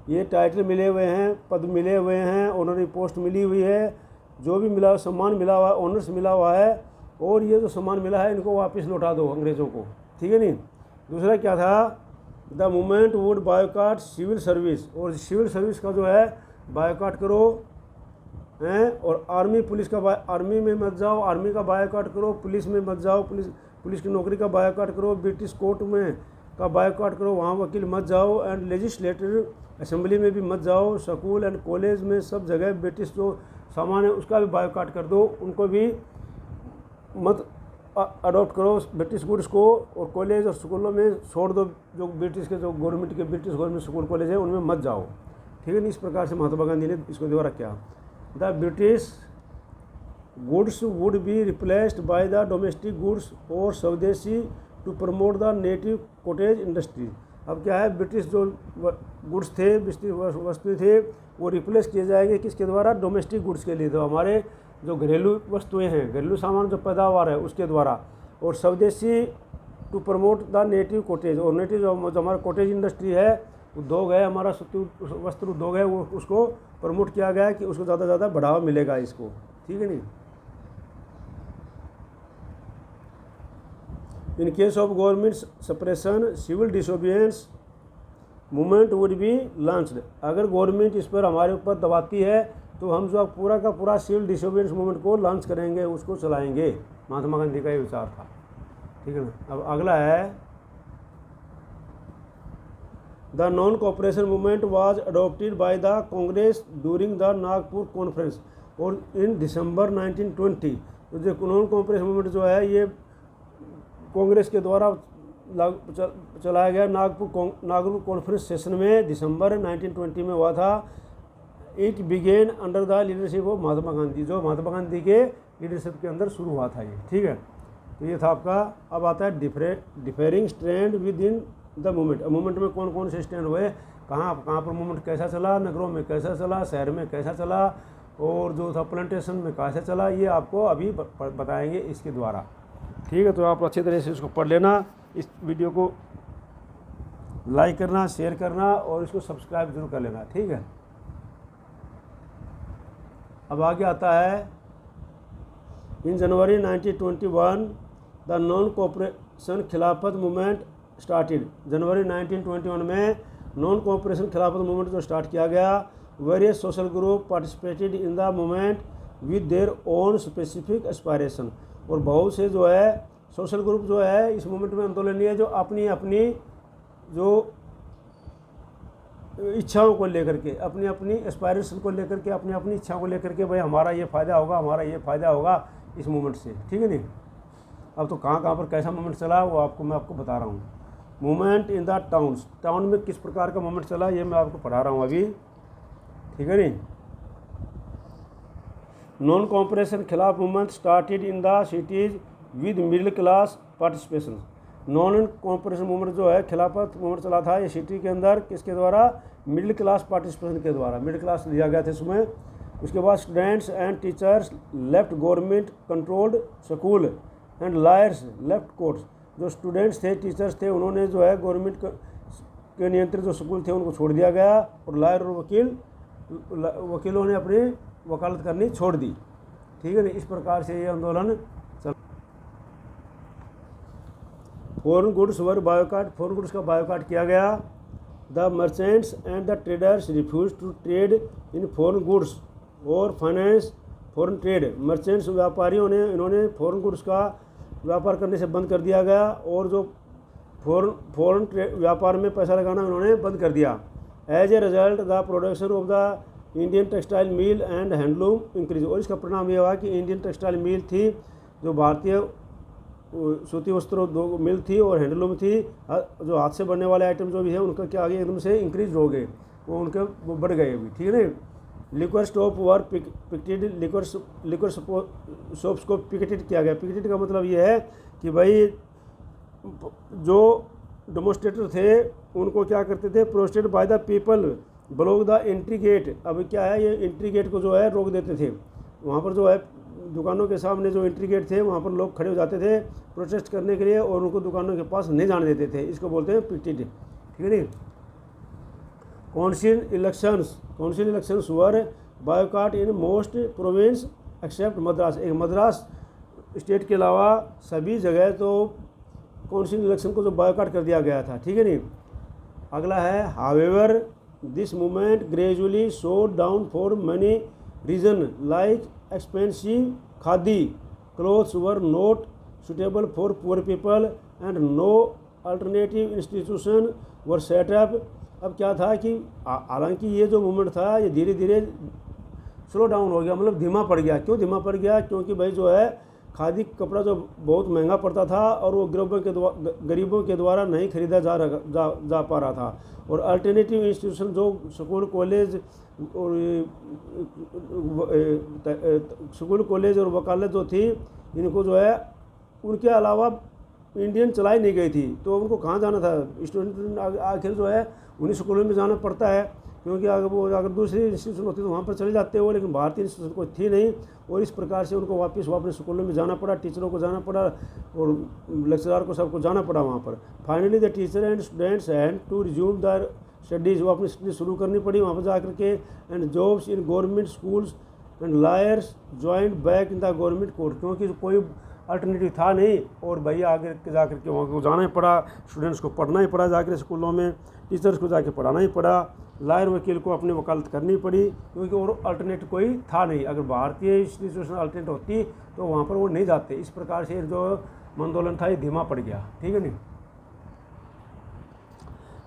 ये टाइटल मिले हुए हैं, पद मिले हुए हैं, ऑनरी पोस्ट मिली हुई है, जो भी मिला सम्मान मिला हुआ है, ऑनर्स मिला हुआ है, और ये जो सम्मान मिला है इनको वापस लौटा दो अंग्रेज़ों को, ठीक है नहीं। दूसरा क्या था, the movement would boycott civil service, और सिविल सर्विस का जो है बायकॉट करो हैं, और आर्मी पुलिस का आर्मी में मत जाओ, आर्मी का बायकॉट करो, पुलिस में मत जाओ, पुलिस की नौकरी का बायकॉट करो, ब्रिटिश कोर्ट में का बायकॉट करो, वहाँ वकील मत जाओ, एंड लेजिस्लेटिव असेंबली में भी मत जाओ, स्कूल एंड कॉलेज में सब जगह ब्रिटिश जो सामान है उसका भी बायकॉट कर दो, उनको भी मत अडॉप्ट करो ब्रिटिश गुड्स को, और कॉलेज और स्कूलों में छोड़ दो, जो ब्रिटिश के जो गवर्नमेंट के ब्रिटिश गवर्नमेंट स्कूल कॉलेज है उनमें मत जाओ, ठीक है। इस प्रकार से महात्मा गांधी ने इसको द्वारा किया। The British goods would be replaced by the domestic goods और swadeshi to promote the native cottage industry. अब क्या है, ब्रिटिश जो गुड्स थे, वस्तु थे, वो रिप्लेस किए जाएंगे किसके द्वारा, डोमेस्टिक गुड्स के लिए, तो हमारे जो घरेलू वस्तुएं हैं, घरेलू सामान जो पैदावार है उसके द्वारा, और swadeshi to promote the native cottage, और नेटिव जो हमारा कॉटेज इंडस्ट्री है, उद्योग है हमारा, वस्त्र उद्योग है, वो उसको प्रमोट किया गया कि उसको ज़्यादा से ज़्यादा बढ़ावा मिलेगा इसको, ठीक है नहीं। In case of government suppression civil disobedience movement would be launched. अगर गवर्नमेंट इस पर हमारे ऊपर दबाती है तो हम जो पूरा का पूरा सिविल डिसोबियंस मूवमेंट को लॉन्च करेंगे, उसको चलाएंगे। महात्मा गांधी का ये विचार था, ठीक है ना। अब अगला है, the non cooperation movement was adopted by the Congress during the Nagpur conference, और इन दिसंबर 1920 तो जो नॉन कोऑपरेशन मूवमेंट जो है ये कांग्रेस के द्वारा चलाया गया नागपुर कॉन्फ्रेंस सेशन में दिसंबर 1920 में हुआ था। It began under the leadership of Mahatma Gandhi, जो महात्मा गांधी के लीडरशिप के अंदर शुरू हुआ था ये, ठीक है। तो ये था आपका। अब आता है different stand within the movement. Movement में कौन कौन से स्टैंड हुए, कहाँ पर मूवमेंट कैसा चला, नगरों में कैसा चला, शहर में कैसा चला, और जो था प्लांटेशन में कैसा चला, ये आपको अभी बताएंगे इसके द्वारा, ठीक है। तो आप अच्छी तरह से इसको पढ़ लेना, इस वीडियो को लाइक करना, शेयर करना, और इसको सब्सक्राइब जरूर कर लेना, ठीक है। अब आगे आता है, इन जनवरी 1921 द नॉन कोऑपरेशन खिलाफत मूवमेंट स्टार्टेड। जनवरी 1921 में नॉन कोऑपरेशन खिलाफत मूवमेंट जो स्टार्ट किया गया, various social group participated in the movement with their own specific aspiration, और बहुत से जो है सोशल ग्रुप जो है इस मूवमेंट में आंदोलनीय, जो अपनी अपनी जो इच्छाओं को लेकर के, अपनी अपनी एस्पायरेशन को लेकर के, अपनी अपनी इच्छाओं को लेकर के, भाई हमारा ये फ़ायदा होगा, हमारा ये फ़ायदा होगा इस मूवमेंट से, ठीक है नहीं। अब तो कहाँ कहाँ पर कैसा मूवमेंट चला वो मैं आपको बता रहा हूँ। Movement in the towns, town में किस प्रकार का मूवमेंट चला ये मैं आपको पढ़ा रहा हूँ अभी, ठीक है नहीं। नॉन कोऑपरेशन खिलाफ movement started in the cities with middle class participation. Non cooperation movement जो है खिलाफत मूवमेंट चला था ये सिटी के अंदर, किसके द्वारा, मिडिल क्लास पार्टिसिपेशन के द्वारा, मिडिल क्लास लिया गया था इसमें। उसके बाद students and teachers left government controlled school and lawyers left courts. जो स्टूडेंट्स थे, टीचर्स थे, उन्होंने जो है गवर्नमेंट के नियंत्रित जो स्कूल थे उनको छोड़ दिया गया, और लॉयर और वकीलों ने अपनी वकालत करनी छोड़ दी, ठीक है ना। इस प्रकार से ये आंदोलन चल। Foreign goods were boycott, foreign goods का बायकॉट किया गया। The merchants and the traders refuse to trade in foreign goods और फाइनेंस फॉरेन ट्रेड। मर्चेंट्स व्यापारियों ने, इन्होंने फॉरेन गुड्स का व्यापार करने से बंद कर दिया गया, और जो फॉरेन व्यापार में पैसा लगाना उन्होंने बंद कर दिया। As a result the production of the Indian textile mill and handloom increase, और इसका परिणाम यह हुआ कि इंडियन टेक्सटाइल मिल थी जो भारतीय सूती वस्त्रों दो मिल थी और हैंडलूम थी, जो हाथ से बनने वाले आइटम जो भी है उनका क्या आगे एकदम से इंक्रीज हो गए, वो बढ़ गए अभी, ठीक है ना। लिक्वर स्टॉप वर पिकेटेड, लिक्वर शॉप्स को पिकेटेड किया गया। पिकेटेड का मतलब ये है कि भाई जो डेमोन्स्ट्रेटर थे उनको क्या करते थे, protested by the people block the entry gate. अब क्या है, ये एंट्री गेट को जो है रोक देते थे, वहाँ पर जो है दुकानों के सामने जो एंट्री गेट थे वहाँ पर लोग खड़े हो जाते थे प्रोटेस्ट करने के लिए, और उनको दुकानों के पास नहीं जाने देते थे, इसको बोलते हैं पिकेटेड, ठीक है नहीं। Council elections were boycott in most province except Madras. एक मद्रास स्टेट के अलावा सभी जगह तो काउंसिल इलेक्शन को जो बायकॉट कर दिया गया था, ठीक है नहीं। अगला है however this movement gradually slowed down for many reason like expensive khadi clothes were not suitable for poor people and no alternative institution were set up. अब क्या था कि हालांकि ये जो मूवमेंट था ये धीरे धीरे स्लो डाउन हो गया, मतलब धीमा पड़ गया। क्यों धीमा पड़ गया, क्योंकि भाई जो है खादी कपड़ा जो बहुत महंगा पड़ता था और वो गरीबों के द्वारा नहीं खरीदा जा पा रहा था, और अल्टरनेटिव इंस्टीट्यूशन जो स्कूल कॉलेज और वकालत जो थी इनको जो है उनके अलावा इंडियन चलाई नहीं गई थी, तो उनको कहाँ जाना था, स्टूडेंट आखिर जो है उन्हीं स्कूलों में जाना पड़ता है, क्योंकि अगर दूसरी इंस्टीट्यूशन होती तो वहाँ पर चले जाते हो, लेकिन भारतीय इंस्टीट्यूशन कोई थी नहीं, और इस प्रकार से उनको वापस अपने स्कूलों में जाना पड़ा, टीचरों को जाना पड़ा और लेक्चरर को सबको जाना पड़ा वहाँ पर। Finally the teacher and students had to resume the studies, वो अपनी स्टडी शुरू करनी पड़ी वहाँ पर जा करके। And jobs in government schools and lawyers joint back in the government court, क्योंकि कोई अल्टरनेटिव था नहीं, और भाई आगे जा करके वहाँ को जाना ही पड़ा, स्टूडेंट्स को पढ़ना ही पड़ा जाकर स्कूलों में, टीचर्स को जाके पढ़ाना ही पड़ा, लायर वकील को अपनी वकालत करनी पड़ी, क्योंकि और अल्टरनेटिव कोई था नहीं। अगर भारतीय इंस्टीट्यूशन अल्टरनेटिव होती तो वहाँ पर वो नहीं जाते। इस प्रकार से जो आंदोलन था ये धीमा पड़ गया, ठीक है नहीं।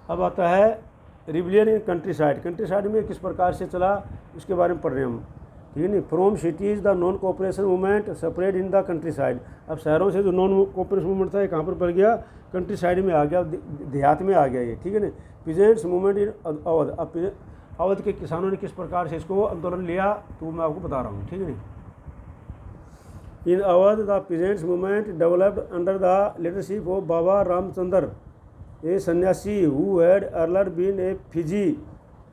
अब आता है रिबेलियन इन कंट्री साइड में किस प्रकार से चला इसके बारे में पढ़ रहे हैं हम, ठीक है नहीं। From cities the non cooperation movement spread in the country side. अब शहरों से जो नॉन कोऑपरेशन मूवमेंट था ये कहाँ पर बढ़ गया, कंट्री साइड में आ गया, देहात में आ गया ये, ठीक है ना। Peasants movement in Awadh. अब अवध के किसानों ने किस प्रकार से इसको आंदोलन लिया तो मैं आपको बता रहा हूँ, ठीक है नहीं। In Awadh the peasants movement developed under the leadership of Baba Ramchandra, a sanyasi who had earlier been a Fiji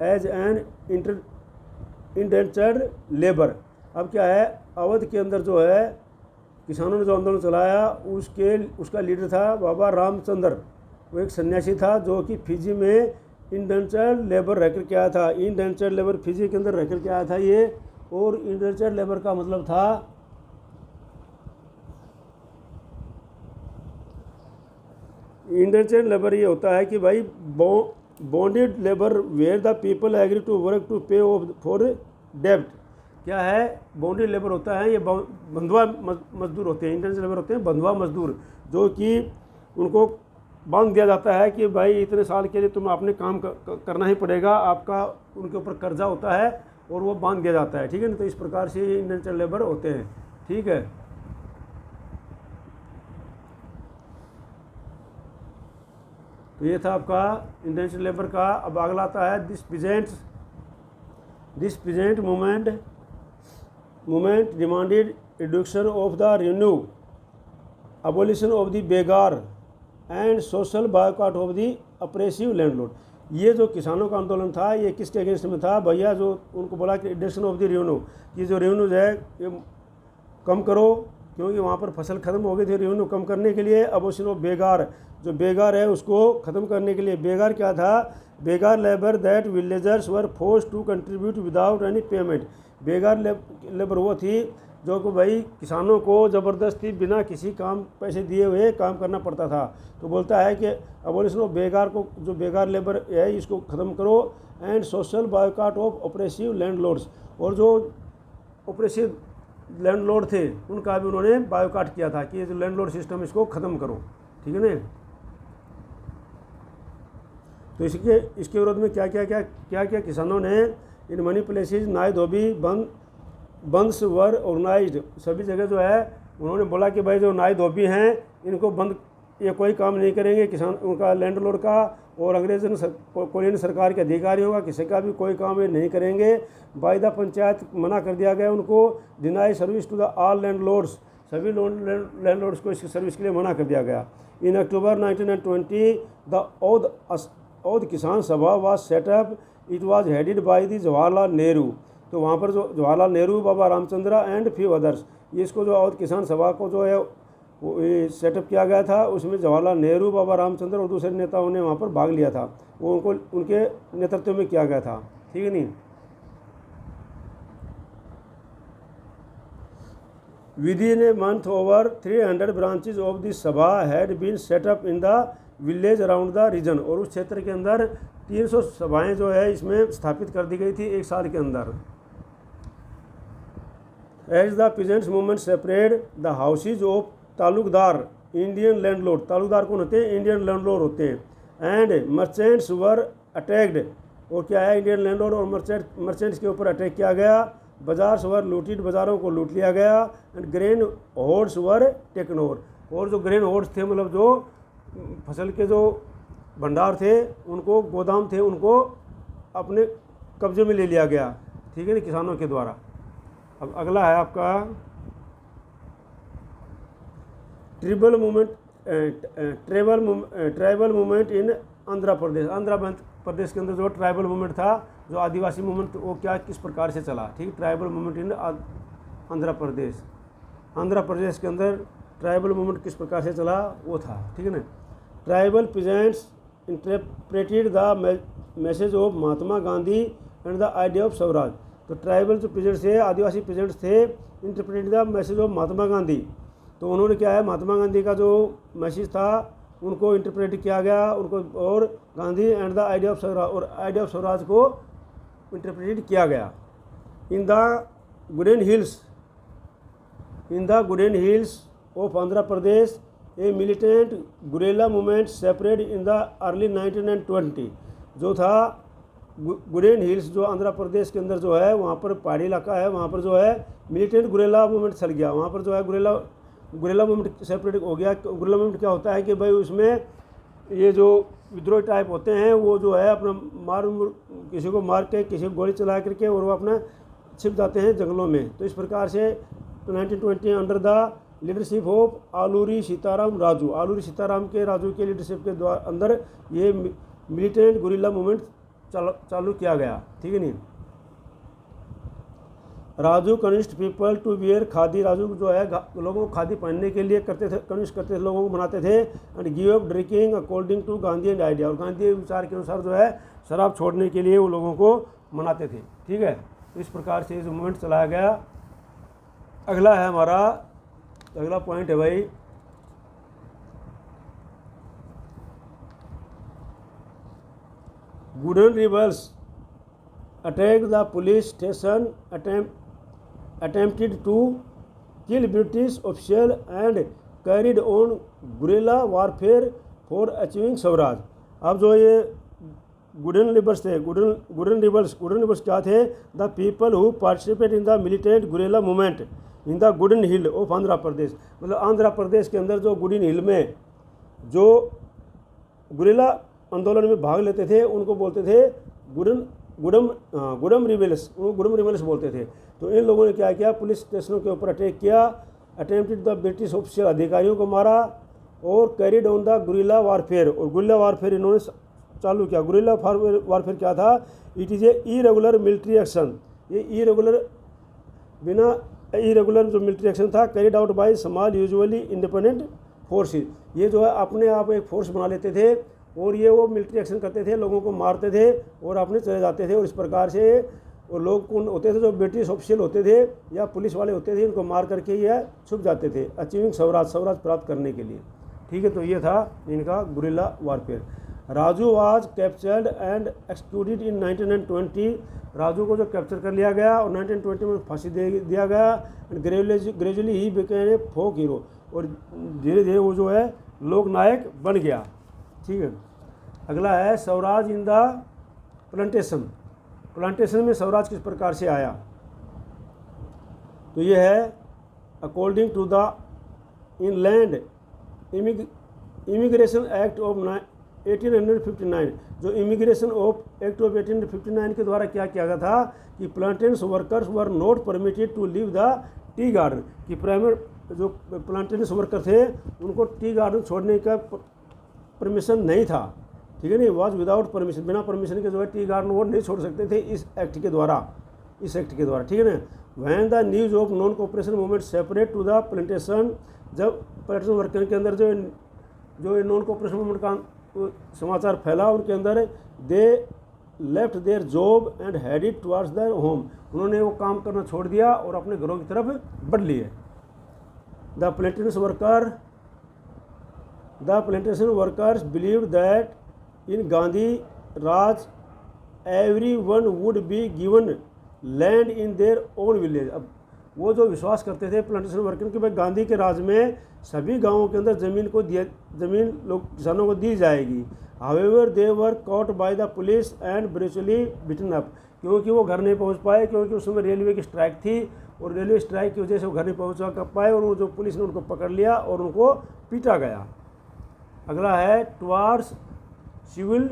as an indentured labour. अब क्या है, अवध के अंदर जो है किसानों ने जो आंदोलन चलाया उसका लीडर था बाबा रामचंद्र। वो एक सन्यासी था जो कि फिजी में इंडेंचर्ड लेबर रहकर के आया था। इंडेंचर्ड लेबर फिजी के अंदर रहकर के आया था ये, और इंडेंचर्ड लेबर का मतलब था इंडेंचर्ड लेबर ये होता है कि भाई bonded labour where the people agree to work to pay for डेब्ट। क्या है, बॉन्डेड लेबर होता है ये बंधुआ मजदूर होते हैं, इंडेंचर्ड लेबर होते हैं बंधुआ मजदूर, जो कि उनको बांध दिया जाता है कि भाई इतने साल के लिए तुम आपने काम करना ही पड़ेगा, आपका उनके ऊपर कर्जा होता है और वो बांध दिया जाता है, ठीक है ना। तो इस प्रकार से ये इंडेंचर्ड लेबर होते हैं, ठीक है। तो ये था आपका इंडेंचर्ड लेबर का। अब अगला आता है this present movement demanded reduction of the revenue, abolition of the begar and social boycott of the oppressive landlord. ये जो किसानों का आंदोलन था ये किसके अगेंस्ट में था भैया, जो उनको बोला कि रिडक्शन ऑफ द रेवेन्यू, ये जो रेवेन्यू है ये कम करो, क्योंकि वहाँ पर फसल खत्म हो गई थी। रेवेन्यू कम करने के लिए अबोलिशन ऑफ बेगार, जो बेगार है उसको ख़त्म करने के लिए। बेगार क्या था, begar labour that villagers were force to contribute without any payment. Begar labour वो थी जो कि भाई किसानों को ज़बरदस्ती बिना किसी काम पैसे दिए हुए काम करना पड़ता था। तो बोलता है कि अबोलिशन ऑफ बेगार को, जो बेगार लेबर है इसको ख़त्म करो, and social boycott of oppressive landlords, और जो ऑपरेसिव लैंडलॉर्ड थे उनका भी उन्होंने बायकॉट किया था कि ये जो लैंडलॉर्ड सिस्टम इसको ख़त्म करो, ठीक है ना। तो इसके विरोध में क्या क्या किसानों ने इन मनी प्लेसेज नाई धोबी बंद्स वर ऑर्गेनाइज्ड, सभी जगह जो है उन्होंने बोला कि भाई जो नाई धोबी हैं इनको बंद, ये कोई काम नहीं करेंगे किसान उनका लैंडलॉर्ड का और अंग्रेजन कोलियन सरकार के अधिकारियों का किसी का भी कोई काम ये नहीं करेंगे। बाय द पंचायत मना कर दिया गया उनको, deny service to the all landlords, सभी लैंडलॉर्ड्स को इसकी सर्विस के लिए मना कर दिया गया। इन अक्टूबर 1920 द औध किसान सभा was setup, it was headed by the Jawaharlal Nehru. तो वहाँ पर जो जवाहरलाल नेहरू, बाबा रामचंद्र एंड फ्यू अदर्स, ये इसको जो औध किसान सभा को जो है वो सेटअप किया गया था, उसमें जवाहरलाल नेहरू, बाबा रामचंद्र और दूसरे नेताओं ने वहाँ पर भाग लिया था। वो उनके नेतृत्व में किया गया था, ठीक है नहीं। Within a month over 300 branches of this सभा had been set up in the village around the region. और उस क्षेत्र के अंदर 300 सभाएँ जो है इसमें स्थापित कर दी गई थी एक साल के अंदर। As the peasants movement separate the houses of talukdar, Indian landlord, talukdar कौन होते हैं? इंडियन लैंडलॉर्ड होते हैं। एंड मर्चेंट्स वर अटैक्ड, और क्या है इंडियन लैंडलॉर्ड और मर्चेंट्स के ऊपर अटैक किया गया। बाजार वर लूटेड, बाज़ारों को लूट लिया गया। And grain hoards were taken over, और जो ग्रेन होर्ड्स थे मतलब जो फसल के जो भंडार थे उनको, गोदाम थे, उनको अपने कब्जे में ले लिया गया, ठीक है ना, किसानों के द्वारा। अब अगला है आपका tribal movement in Andhra Pradesh. Andhra Pradesh के अंदर जो ट्राइबल मूवमेंट था, जो आदिवासी मूवमेंट, वो क्या किस प्रकार से चला, ठीक। Tribal movement in Andhra Pradesh, Andhra Pradesh के अंदर ट्राइबल मूवमेंट किस प्रकार से चला वो था, ठीक है ना। Tribal peasants interpreted the message of Mahatma Gandhi and the idea of Swaraj. तो ट्राइबल जो पीजेंट्स थे, आदिवासी पीजेंट्स थे, interpreted the message of Mahatma Gandhi. तो उन्होंने क्या है, महात्मा गांधी का जो मैसेज था उनको इंटरप्रेट किया गया उनको, और Gandhi and the idea of swaraj, और आइडिया ऑफ स्वराज को इंटरप्रेट किया गया। In the Gudem hills of Andhra Pradesh a militant guerrilla movement separate in the early 1920। जो था गुडेन हिल्स, जो आंध्र प्रदेश के अंदर जो है वहाँ पर पहाड़ी इलाका है, वहाँ पर जो है मिलिटेंट गुरेला मूवमेंट चल गया। वहाँ पर जो है गुरेला मूवमेंट सेपरेट हो गया। गुरेला मूवमेंट क्या होता है कि भाई उसमें ये जो विद्रोह टाइप होते हैं वो जो है अपना किसी को मार के, किसी को गोली चला करके, और वो अपना छिप जाते हैं जंगलों में। तो इस प्रकार से 1920 under the leadership of Alluri Sitaram Raju, Alluri Sitaram के राजू के लीडरशिप के अंदर ये मिलिटेंट गुरिल्ला मूवमेंट चालू किया गया, ठीक है नहीं। Raju convinced people to wear khadi, Raju जो है लोगों को खादी पहनने के लिए करते थे, कन्विंस करते थे, लोगों को बनाते थे। And give up drinking according to Gandhi and idea, और गांधी विचार के अनुसार जो है शराब छोड़ने के लिए वो लोगों को मनाते थे, ठीक है। तो इस प्रकार से जो मूवमेंट चलाया गया। अगला है हमारा, अगला पॉइंट है भाई Gooden rebels attack the police station, attempted to kill British official and carried on guerrilla warfare for achieving swaraj. अब जो ये गुडन रिबल्स थे, गुडन रिबल्स क्या थे? The people who participate in the militant guerrilla movement in the Gudem hill of Andhra Pradesh. मतलब आंध्र प्रदेश के अंदर जो गुडन हिल में जो गुरेला आंदोलन में भाग लेते थे उनको बोलते थे गुडम रिबल्स, वो गुडम रिबल्स बोलते थे। तो इन लोगों ने क्या किया, पुलिस स्टेशनों के ऊपर अटैक किया, अटेम्प्टेड द ब्रिटिश ऑफिशियल, अधिकारियों को मारा, और carried on the guerrilla warfare, और गुरिल्ला वारफेयर इन्होंने चालू किया। गुरिल्ला वारफेयर क्या था? It is a irregular military action. ये इरेगुलर जो मिलिट्री एक्शन था, carried out by small usually independent forces. ये जो है अपने आप एक फोर्स बना लेते थे और ये वो मिलिट्री एक्शन करते थे, लोगों को मारते थे और अपने चले जाते थे। और इस प्रकार से और लोग कौन होते थे? जो ब्रिटिश ऑफिशियल होते थे या पुलिस वाले होते थे, इनको मार करके ये छुप जाते थे, अचीविंग स्वराज प्राप्त करने के लिए, ठीक है। तो ये था इनका guerrilla warfare. Raju was captured and executed in 1920। Raju को जो कैप्चर कर लिया गया और 1920 में फांसी दे दिया गया। Gradually he became a folk hero, और धीरे धीरे वो जो है लोक नायक बन गया, ठीक है। अगला है swaraj in the plantation. Plantation में स्वराज किस प्रकार से आया? तो ये है according to the inland immigration act of 1859, जो इमिग्रेशन एक्ट ऑफ 1859 के द्वारा क्या किया गया था कि plantation workers were not permitted to leave the tea garden, कि प्राइमरी जो प्लांटेशन वर्कर थे उनको टी गार्डन छोड़ने का परमिशन नहीं था, ठीक है नहीं, वाज विदाउट परमिशन, बिना परमिशन के जो है टी गार्डन वो नहीं छोड़ सकते थे इस एक्ट के द्वारा, ठीक है ना। When the news of non cooperation movement separate to the plantation, जब प्लांटेशन वर्कर के अंदर जो नॉन कोऑपरेशन मूवमेंट का समाचार फैला उनके अंदर, they left their job and headed towards their home, उन्होंने वो काम करना छोड़ दिया और अपने घरों की तरफ बढ़ लिए। The plantation workers believe that in Gandhi Raj every one would be given land in their own village. अब वो जो विश्वास करते थे प्लांटेशन वर्कर कि भाई गांधी के राज में सभी गांवों के अंदर ज़मीन लोग किसानों को दी जाएगी। However they were caught by the police and brutally beaten up, क्योंकि वो घर नहीं पहुंच पाए, क्योंकि उस समय रेलवे की स्ट्राइक थी और रेलवे स्ट्राइक की वजह से वो घर नहीं पहुंच पाए और वो जो पुलिस ने उनको पकड़ लिया और उनको पीटा गया। अगला है टुवार्ड्स सिविल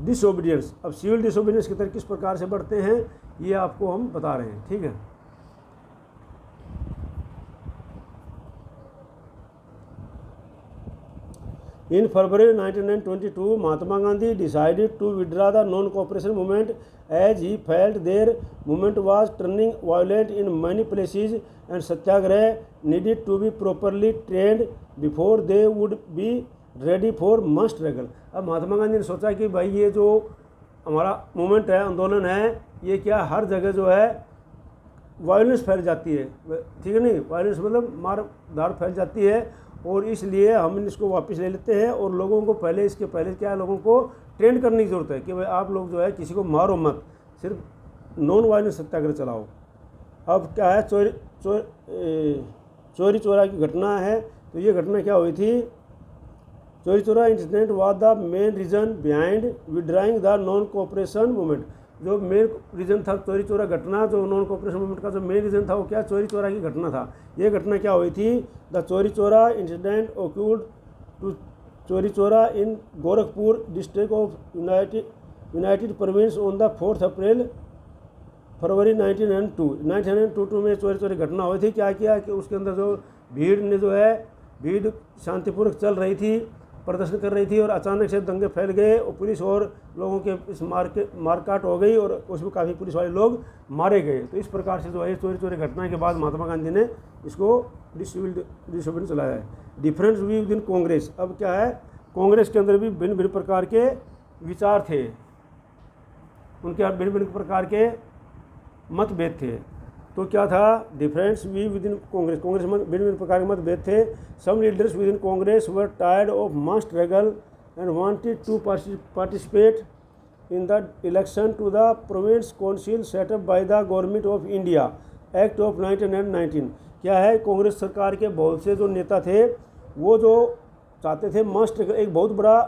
डिसोबीडियंस। अब सिविल डिसोबीडियंस की तरह किस प्रकार से बढ़ते हैं ये आपको हम बता रहे हैं, ठीक है। In February 1922, Mahatma Gandhi decided to withdraw the non-cooperation movement as he felt their movement was turning violent in many places and satyagraha needed to be properly trained before they would be ready for mass struggle। अब महात्मा गांधी ने सोचा कि भाई ये जो हमारा मूवमेंट है, आंदोलन है, ये क्या हर जगह जो है वायलेंस फैल जाती है, ठीक है नहीं, वायलेंस मतलब मार धाड़ फैल जाती है और इसलिए हम इसको वापस ले लेते हैं और लोगों को इसके पहले क्या है, लोगों को ट्रेन करने की ज़रूरत है कि भाई आप लोग जो है किसी को मारो मत, सिर्फ नॉन वायलेंस सत्याग्रह चलाओ। अब क्या है, चोरी चोरा की घटना है, तो ये घटना क्या हुई थी, चोरी चोरा incident was the main reason behind withdrawing the non cooperation movement. जो मेन रीज़न था चोरी चोरा घटना, जो नॉन कोऑपरेशन मूवमेंट का जो मेन रीज़न था वो क्या, चोरी चोरा की घटना था। ये घटना क्या हुई थी, द चोरी चोरा incident ओक्यूर्ड to Chauri Chaura in Gorakhpur district of United Province on the 4 April फरवरी 1902 में चोरी चोरी घटना हुई थी। क्या किया कि उसके अंदर जो भीड़ शांतिपूर्वक चल रही थी, प्रदर्शन कर रही थी और अचानक से दंगे फैल गए और पुलिस और लोगों के इस मारकाट हो गई और उसमें काफ़ी पुलिस वाले लोग मारे गए। तो इस प्रकार से जो है चोरी चोरी घटना के बाद महात्मा गांधी ने इसको डिसोबीडियंस चलाया है। डिफरेंस भी विद इन कांग्रेस। अब क्या है, कांग्रेस के अंदर भी भिन्न भिन्न प्रकार के विचार थे, उनके भिन्न भिन्न प्रकार के मतभेद थे। तो क्या था, डिफरेंस भी विद इन कांग्रेस में भिन्न भिन्न प्रकार के मतभेद थे। Some leaders within Congress were tired of mass struggle and wanted to participate in the election to the province council set up by the government of India act of 1919। क्या है, कांग्रेस सरकार के बहुत से जो नेता थे वो जो चाहते थे मास स्ट्रगल, एक बहुत बड़ा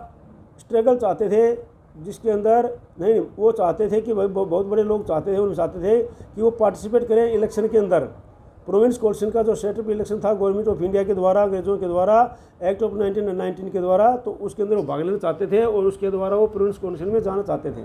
स्ट्रगल चाहते थे, जिसके अंदर नहीं वो चाहते थे कि भाई बहुत बड़े लोग चाहते थे, उन्हें चाहते थे कि वो पार्टिसिपेट करें इलेक्शन के अंदर। प्रोविंस काउंसिल का जो सेटअप इलेक्शन था गवर्नमेंट ऑफ इंडिया के द्वारा, अंग्रेजों के द्वारा, एक्ट ऑफ 1919 के द्वारा, तो उसके अंदर वो भाग लेना चाहते थे और उसके द्वारा वो प्रोविंस काउंसिल में जाना चाहते थे।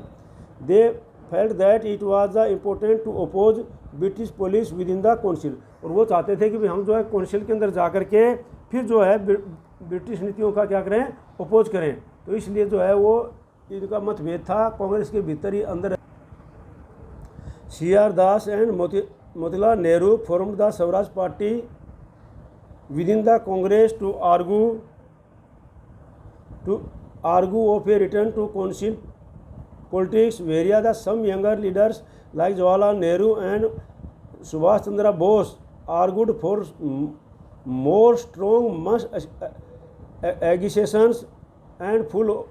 They felt that it was the important to oppose British police within the council. और वो चाहते थे कि भाई हम जो है काउंसिल के अंदर जा करके फिर जो है ब्रिटिश नीतियों का क्या करें, अपोज करें। तो इसलिए जो है वो इनका मतभेद था कांग्रेस के भीतर ही अंदर। CR Das and Motilal Nehru formed the Swaraj party within the Congress to argue of a return to council politics, whereas the some younger leaders like Jawaharlal Nehru and Subhash Chandra Bose argued for more strong must agitations and full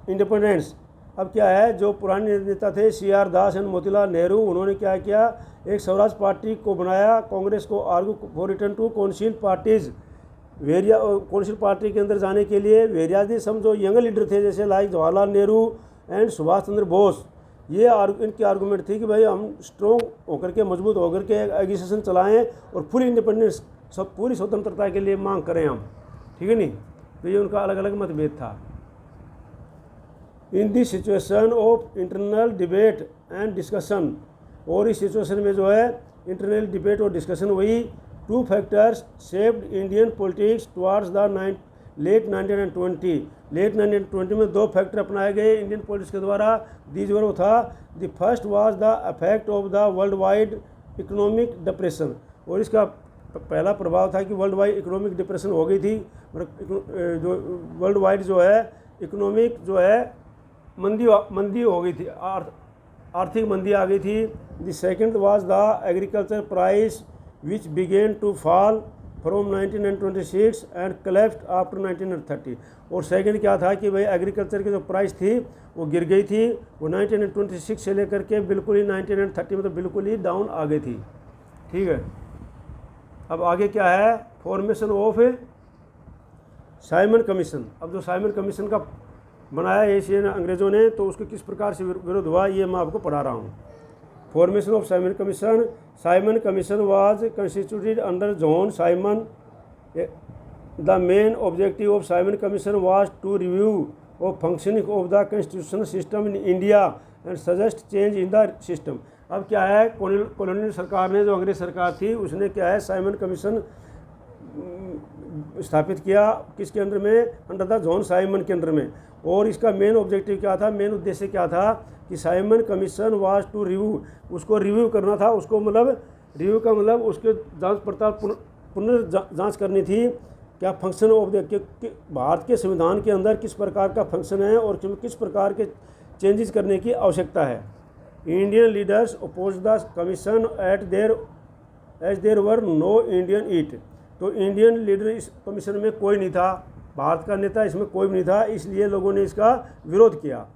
independence. अब क्या है, जो पुराने नेता थे CR दास एंड मोतीलाल नेहरू, उन्होंने क्या किया, एक स्वराज पार्टी को बनाया, कांग्रेस को argue for return to council parties, whereas council party के अंदर जाने के लिए वेरियाजी सम जो यंग लीडर थे जैसे लाइक जवाहरलाल नेहरू एंड सुभाष चंद्र बोस, ये इनकी आर्गूमेंट थी कि भाई हम स्ट्रॉन्ग होकर के, मजबूत होकर के एगिटेशन चलाएं और फुल इंडिपेंडेंस सब पूरी स्वतंत्रता के लिए मांग करें हम, ठीक है नहीं। तो ये उनका अलग अलग मतभेद था। In the situation of internal debate and discussion, और इस सिचुएशन में जो है इंटरनल डिबेट और डिस्कशन हुई। Two factors shaped Indian politics towards the late 1920। Late 1920 में दो फैक्टर अपनाए गए इंडियन पॉलिटिक्स के द्वारा। दीज वर, वो था, the first was the effect of the world wide economic depression, और इसका पहला प्रभाव था कि वर्ल्ड वाइड इकोनॉमिक डिप्रेशन हो गई थी, मतलब जो वर्ल्ड वाइड जो है इकोनॉमिक जो है मंदी हो गई थी, आर्थिक मंदी आ गई थी। The second was the agriculture price which began to fall from 1926 and collapsed after 1930। और सेकंड क्या था कि भाई एग्रीकल्चर की जो प्राइस थी वो गिर गई थी, वो 1926 से लेकर के बिल्कुल ही 1930 में तो बिल्कुल ही डाउन आ गई थी, ठीक है। अब आगे क्या है, फॉर्मेशन ऑफ साइमन कमीशन। अब जो साइमन कमीशन का बनाया एशियन अंग्रेज़ों ने, तो उसको किस प्रकार से विरोध हुआ ये मैं आपको पढ़ा रहा हूँ। Formation of Simon commission. Simon commission was constituted under John Simon. The main objective of Simon commission was to review of functioning of the constitutional system in India and suggest change in the system. अब क्या है, कॉलोनियल सरकार ने, जो अंग्रेज सरकार थी, उसने क्या है साइमन कमीशन स्थापित किया, किसके अंडर में, अंडर द जॉन साइमन के अंडर में। और इसका मेन ऑब्जेक्टिव क्या था, मेन उद्देश्य क्या था कि Simon commission was to review, उसको रिव्यू करना था, उसको मतलब रिव्यू का मतलब उसके जांच पड़ताल पुनर्जांच करनी थी, क्या फंक्शन ऑफ द भारत के संविधान के अंदर किस प्रकार का फंक्शन है और किस प्रकार के चेंजेस करने की आवश्यकता है। Indian leaders oppose the commission as there were no Indian it. तो इंडियन लीडर इस कमीशन में कोई नहीं था, भारत का नेता इसमें कोई भी नहीं था, इसलिए लोगों ने इसका विरोध किया।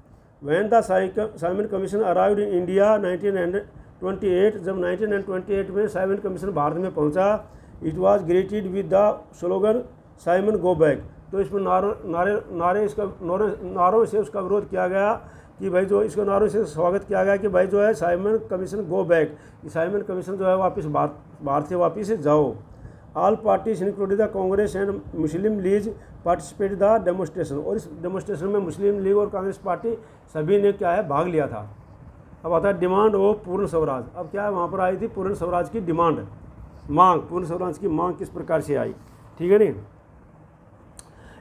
When the Simon commission arrived in India 1928, जब 1928 में साइमन कमीशन भारत में पहुंचा, it was greeted with the slogan Simon go back. तो इसमें नारों से उसका विरोध किया गया कि भाई जो इसको नारों से स्वागत किया गया कि भाई जो है Simon commission go back, Simon commission जो है वापस भारत से वापस जाओ। All parties including the Congress and Muslim league participate the demonstration, और इस डेमोस्ट्रेशन में मुस्लिम लीग और कांग्रेस पार्टी सभी ने क्या है भाग लिया था। अब आता है डिमांड ऑफ पूर्ण स्वराज। अब क्या है, वहाँ पर आई थी पूर्ण स्वराज की डिमांड, मांग, पूर्ण स्वराज की मांग किस प्रकार से आई, ठीक है नहीं।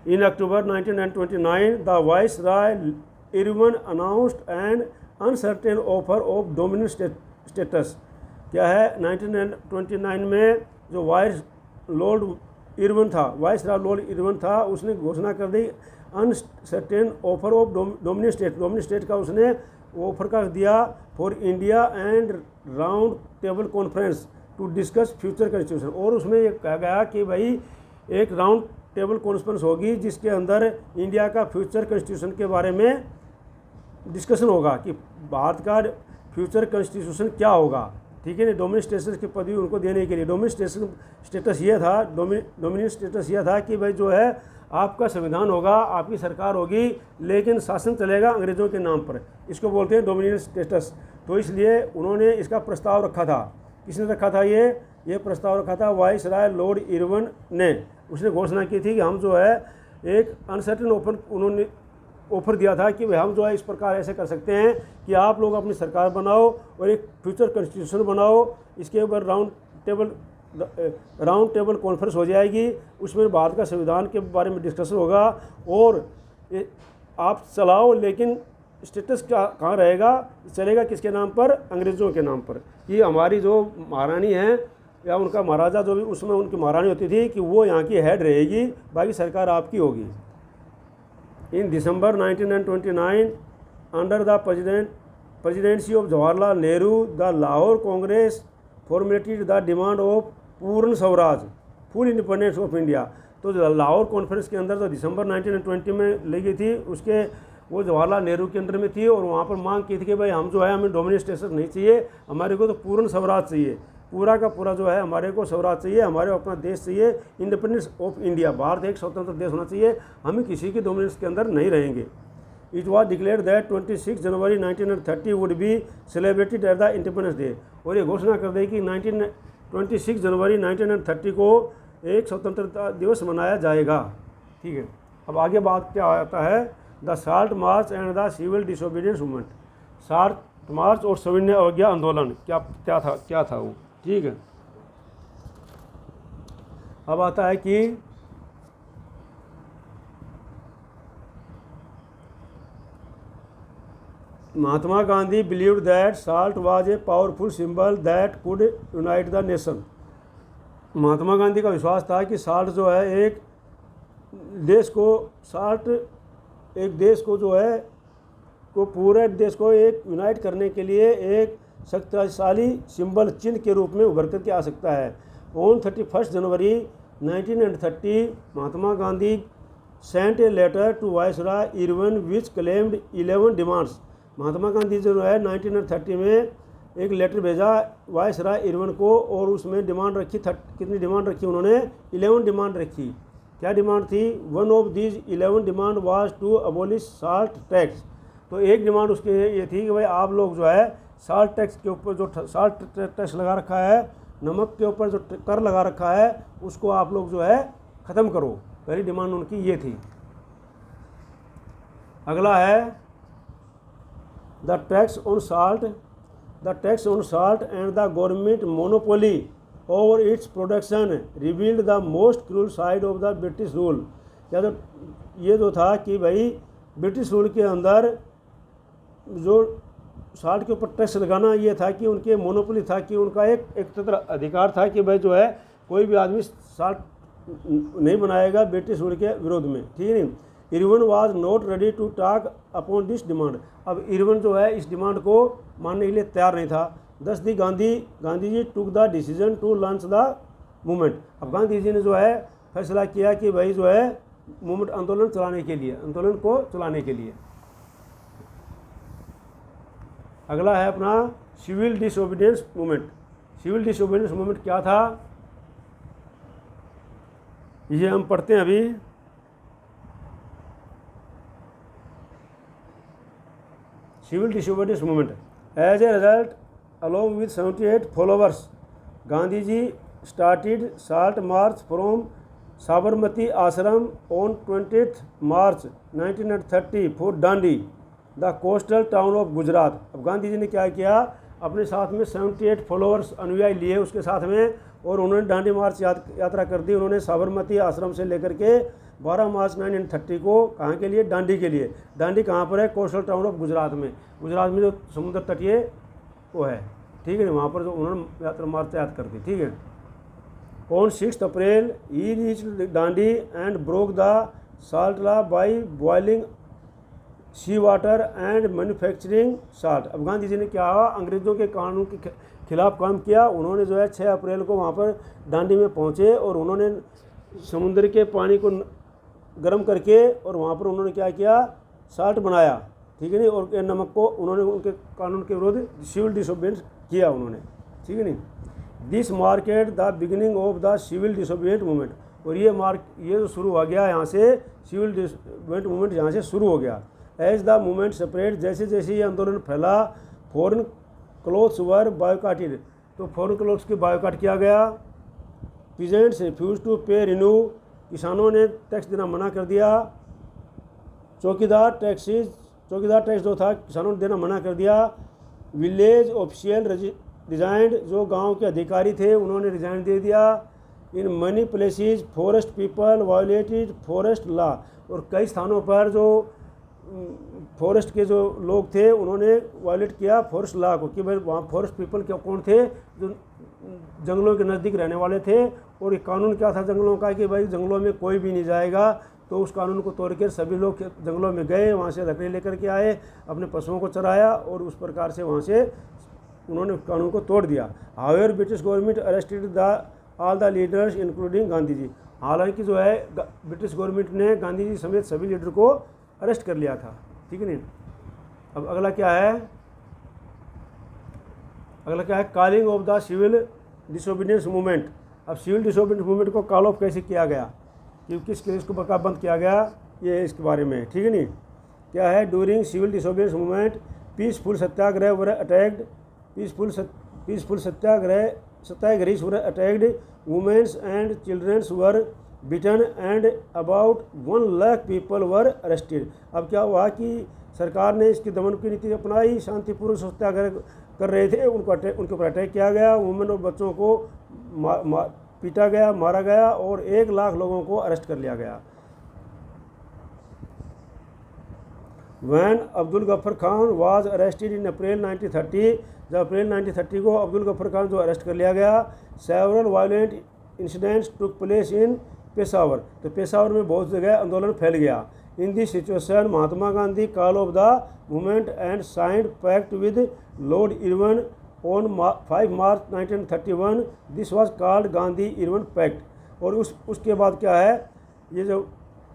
इन अक्टूबर 1929 the viceroy Irwin announced N uncertain offer of dominant status. क्या है, 1929 में जो वाइस लॉर्ड इरविन था, उसने घोषणा कर दी uncertain offer of dominant state का उसने ऑफर कर दिया for India and round table conference to discuss future constitution. और उसमें ये कहा गया कि भाई एक राउंड टेबल कॉन्फ्रेंस होगी जिसके अंदर इंडिया का फ्यूचर कॉन्स्टिट्यूशन के बारे में डिस्कशन होगा कि भारत का फ्यूचर कॉन्स्टिट्यूशन क्या होगा, ठीक है ना। डोमिनेंट स्टेटस की पदवी उनको देने के लिए डोमिनेंट स्टेटस ये था कि भाई जो है आपका संविधान होगा, आपकी सरकार होगी, लेकिन शासन चलेगा अंग्रेज़ों के नाम पर, इसको बोलते हैं डोमिनेंट स्टेटस। तो इसलिए उन्होंने इसका प्रस्ताव रखा था। किसने रखा था, ये प्रस्ताव रखा था वाइसराय लॉर्ड इरविन ने। उसने घोषणा की थी कि हम जो है एक अनसर्टेन उन्होंने ऑफर दिया था कि भाई हम जो है इस प्रकार ऐसे कर सकते हैं कि आप लोग अपनी सरकार बनाओ और एक फ्यूचर कॉन्स्टिट्यूशन बनाओ, इसके ऊपर राउंड टेबल कॉन्फ्रेंस हो जाएगी, उसमें भारत का संविधान के बारे में डिस्कशन होगा और आप चलाओ, लेकिन स्टेटस कहाँ रहेगा, चलेगा किसके नाम पर, अंग्रेज़ों के नाम पर। ये हमारी जो महारानी हैं या उनका महाराजा जो भी उसमें उनकी महारानी होती थी कि वो यहाँ की हेड रहेगी, बाकी सरकार आपकी होगी। In December 1929 under the presidency of Jawaharlal Nehru the Lahore Congress formulated the demand of Purna Swaraj full independence of India. तो लाहौर कॉन्फ्रेंस के अंदर जो दिसंबर 1920 में ली गई थी, उसके वो जवाहरलाल नेहरू के अंडर में थी और वहाँ पर मांग की थी कि भाई हम जो है हमें डोमिनेंट स्टेटस नहीं चाहिए, हमारे को तो पूर्ण स्वराज चाहिए, पूरा का पूरा जो है हमारे को स्वराज चाहिए, हमारे को अपना देश चाहिए, इंडिपेंडेंस ऑफ इंडिया, भारत एक स्वतंत्र देश होना चाहिए, हम किसी की डोमिनेंस के अंदर नहीं रहेंगे। It was declared that 26 January 1930 would be celebrated at the independence day. और ये घोषणा कर दी कि 26 जनवरी 1930 को एक स्वतंत्रता दिवस मनाया जाएगा। ठीक है, अब आगे बात क्या आता है, the salt march and the civil disobedience movement. Salt march और सविनय अवज्ञा आंदोलन क्या था वो। ठीक है, अब आता है कि Mahatma Gandhi believed that salt was a powerful symbol that could unite the nation. Mahatma Gandhi का विश्वास था कि साल्ट जो है एक देश को जो है को पूरे देश को एक यूनाइट करने के लिए एक शक्तिशाली सिंबल चिन्ह के रूप में उभर करके आ सकता है। On 31 January 1930 Mahatma Gandhi sent a letter to viceroy Irwin which claimed 11 demands. Mahatma Gandhi जो है 1930 में एक लेटर भेजा वायसराय इरविन को, और उसमें डिमांड रखी कितनी डिमांड रखी उन्होंने, 11 डिमांड रखी। क्या डिमांड थी, one of these 11 demand was to abolish salt tax. तो एक डिमांड उसके ये थी कि भाई आप लोग जो है साल्ट टैक्स के ऊपर जो साल्ट टैक्स लगा रखा है, नमक के ऊपर जो कर लगा रखा है, उसको आप लोग जो है ख़त्म करो। पहली डिमांड उनकी ये थी। अगला है the tax on salt and the government monopoly over its production revealed the most cruel side of the British rule. क्या तो ये जो था कि भाई ब्रिटिश रूल के अंदर जो साल्ट के ऊपर टैक्स लगाना ये था कि उनके मोनोपोली था, कि उनका एक तरह अधिकार था कि भाई जो है कोई भी आदमी साल्ट नहीं बनाएगा ब्रिटिश रूल के विरोध में। ठीक है नहीं, Irwin was not ready to talk upon this demand. अब इरविन जो है इस डिमांड को मानने के लिए तैयार नहीं था। Thus the Gandhi ji took the decision to launch the movement. अब गांधी जी ने जो है फैसला किया कि भाई जो है मूवमेंट आंदोलन को चलाने के लिए। अगला है अपना civil disobedience movement. Civil disobedience movement क्या था, ये हम पढ़ते हैं अभी। Civil disobedience movement as a result along with 78 followers Gandhi ji started salt march from Sabarmati Ashram on 20th March 1930 for Dandi the coastal town of Gujarat. अब गांधी जी ने क्या किया, अपने साथ में 78 फॉलोअर्स अनुयायी लिए उसके साथ में, और उन्होंने दांडी मार्च यात्रा कर दी। उन्होंने साबरमती आश्रम से लेकर के 12 मार्च 1930 को कहाँ के लिए, दांडी के लिए। दांडी कहाँ पर है, कोस्टल टाउन ऑफ गुजरात में जो समुद्र तटीय वो है। ठीक है, वहाँ पर जो उन्होंने यात्रा मार्च याद कर दी। ठीक है, on 6 April he reached Dandi and broke the salt law by boiling sea water and manufacturing salt. अब गांधी जी ने क्या हुआ, अंग्रेज़ों के कानून के खिलाफ काम किया। उन्होंने जो है 6 अप्रैल को वहाँ पर दांडी में पहुँचे और उन्होंने समुद्र के पानी को गर्म करके और वहाँ पर उन्होंने क्या किया, साल्ट बनाया। ठीक है नहीं, और नमक को उन्होंने उनके कानून के विरोध सिविल डिसोबीडियंस किया उन्होंने। ठीक है नहीं, this marked the beginning of the civil disobedient movement. और ये जो शुरू हो गया यहाँ से, सिविल डिसोबीडियंट मूवमेंट यहाँ से शुरू हो गया। एज द मूवमेंट सेपरेट, जैसे जैसे ये आंदोलन फैला, फॉरेन क्लोथ्स वर बायोकाटेड, तो फॉरेन क्लोथ्स की बायोकाट किया गया। पीजेंट्स रिफ्यूज टू पे रिन्यू, किसानों ने टैक्स देना मना कर दिया। चौकीदार टैक्स जो था किसानों ने देना मना कर दिया। विलेज ऑफिशियल रिजाइंड, जो गांव के अधिकारी थे उन्होंने रिजाइन दे दिया। In money places forest people violated forest law, और कई स्थानों पर जो फॉरेस्ट के जो लोग थे उन्होंने वायलेट किया फॉरेस्ट लॉ को, कि भाई वहाँ फॉरेस्ट पीपल क्या कौन थे, जो जंगलों के नज़दीक रहने वाले थे। और ये कानून क्या था जंगलों का, कि भाई जंगलों में कोई भी नहीं जाएगा। तो उस कानून को तोड़कर सभी लोग जंगलों में गए, वहाँ से लकड़ी लेकर के आए, अपने पशुओं को चराया, और उस प्रकार से वहाँ से उन्होंने कानून को तोड़ दिया। However British government arrested all the leaders including Gandhi ji. हालांकि जो है ब्रिटिश गवर्नमेंट ने गांधी जी समेत सभी लीडर को अरेस्ट कर लिया था। ठीक है नहीं, अब अगला क्या है, calling off the civil disobedience movement. अब सिविल डिसोबीडियंस मूवमेंट को कॉल ऑफ कैसे किया गया, कि किस केस को बकाबंद किया गया, ये इसके बारे में। ठीक है नहीं, क्या है, during civil disobedience movement peaceful satyagraha were attacked. Peaceful satyagraha satyagrahis were attacked, womens and childrens were beaten and about 1 lakh people were arrested. अब क्या हुआ कि सरकार ने इसकी दमन की नीति अपनाई, शांतिपूर्वक सत्याग्रह कर रहे थे, उनके ऊपर अटैक किया गया, वुमेन और बच्चों को पीटा गया, मारा गया और 1 लाख लोगों को अरेस्ट कर लिया गया। When Abdul Ghaffar Khan was arrested in April 1930, जब अप्रैल 1930 को अब्दुल गफ्फर खान जो अरेस्ट कर लिया गया, several violent incidents took place in Peshawar, तो पेशावर में बहुत जगह आंदोलन फैल गया। In this situation Mahatma Gandhi call off the movement and signed pact with Lord Irwin on 5 March 1931, this was called Gandhi Irwin pact. और उसके बाद क्या है, ये जो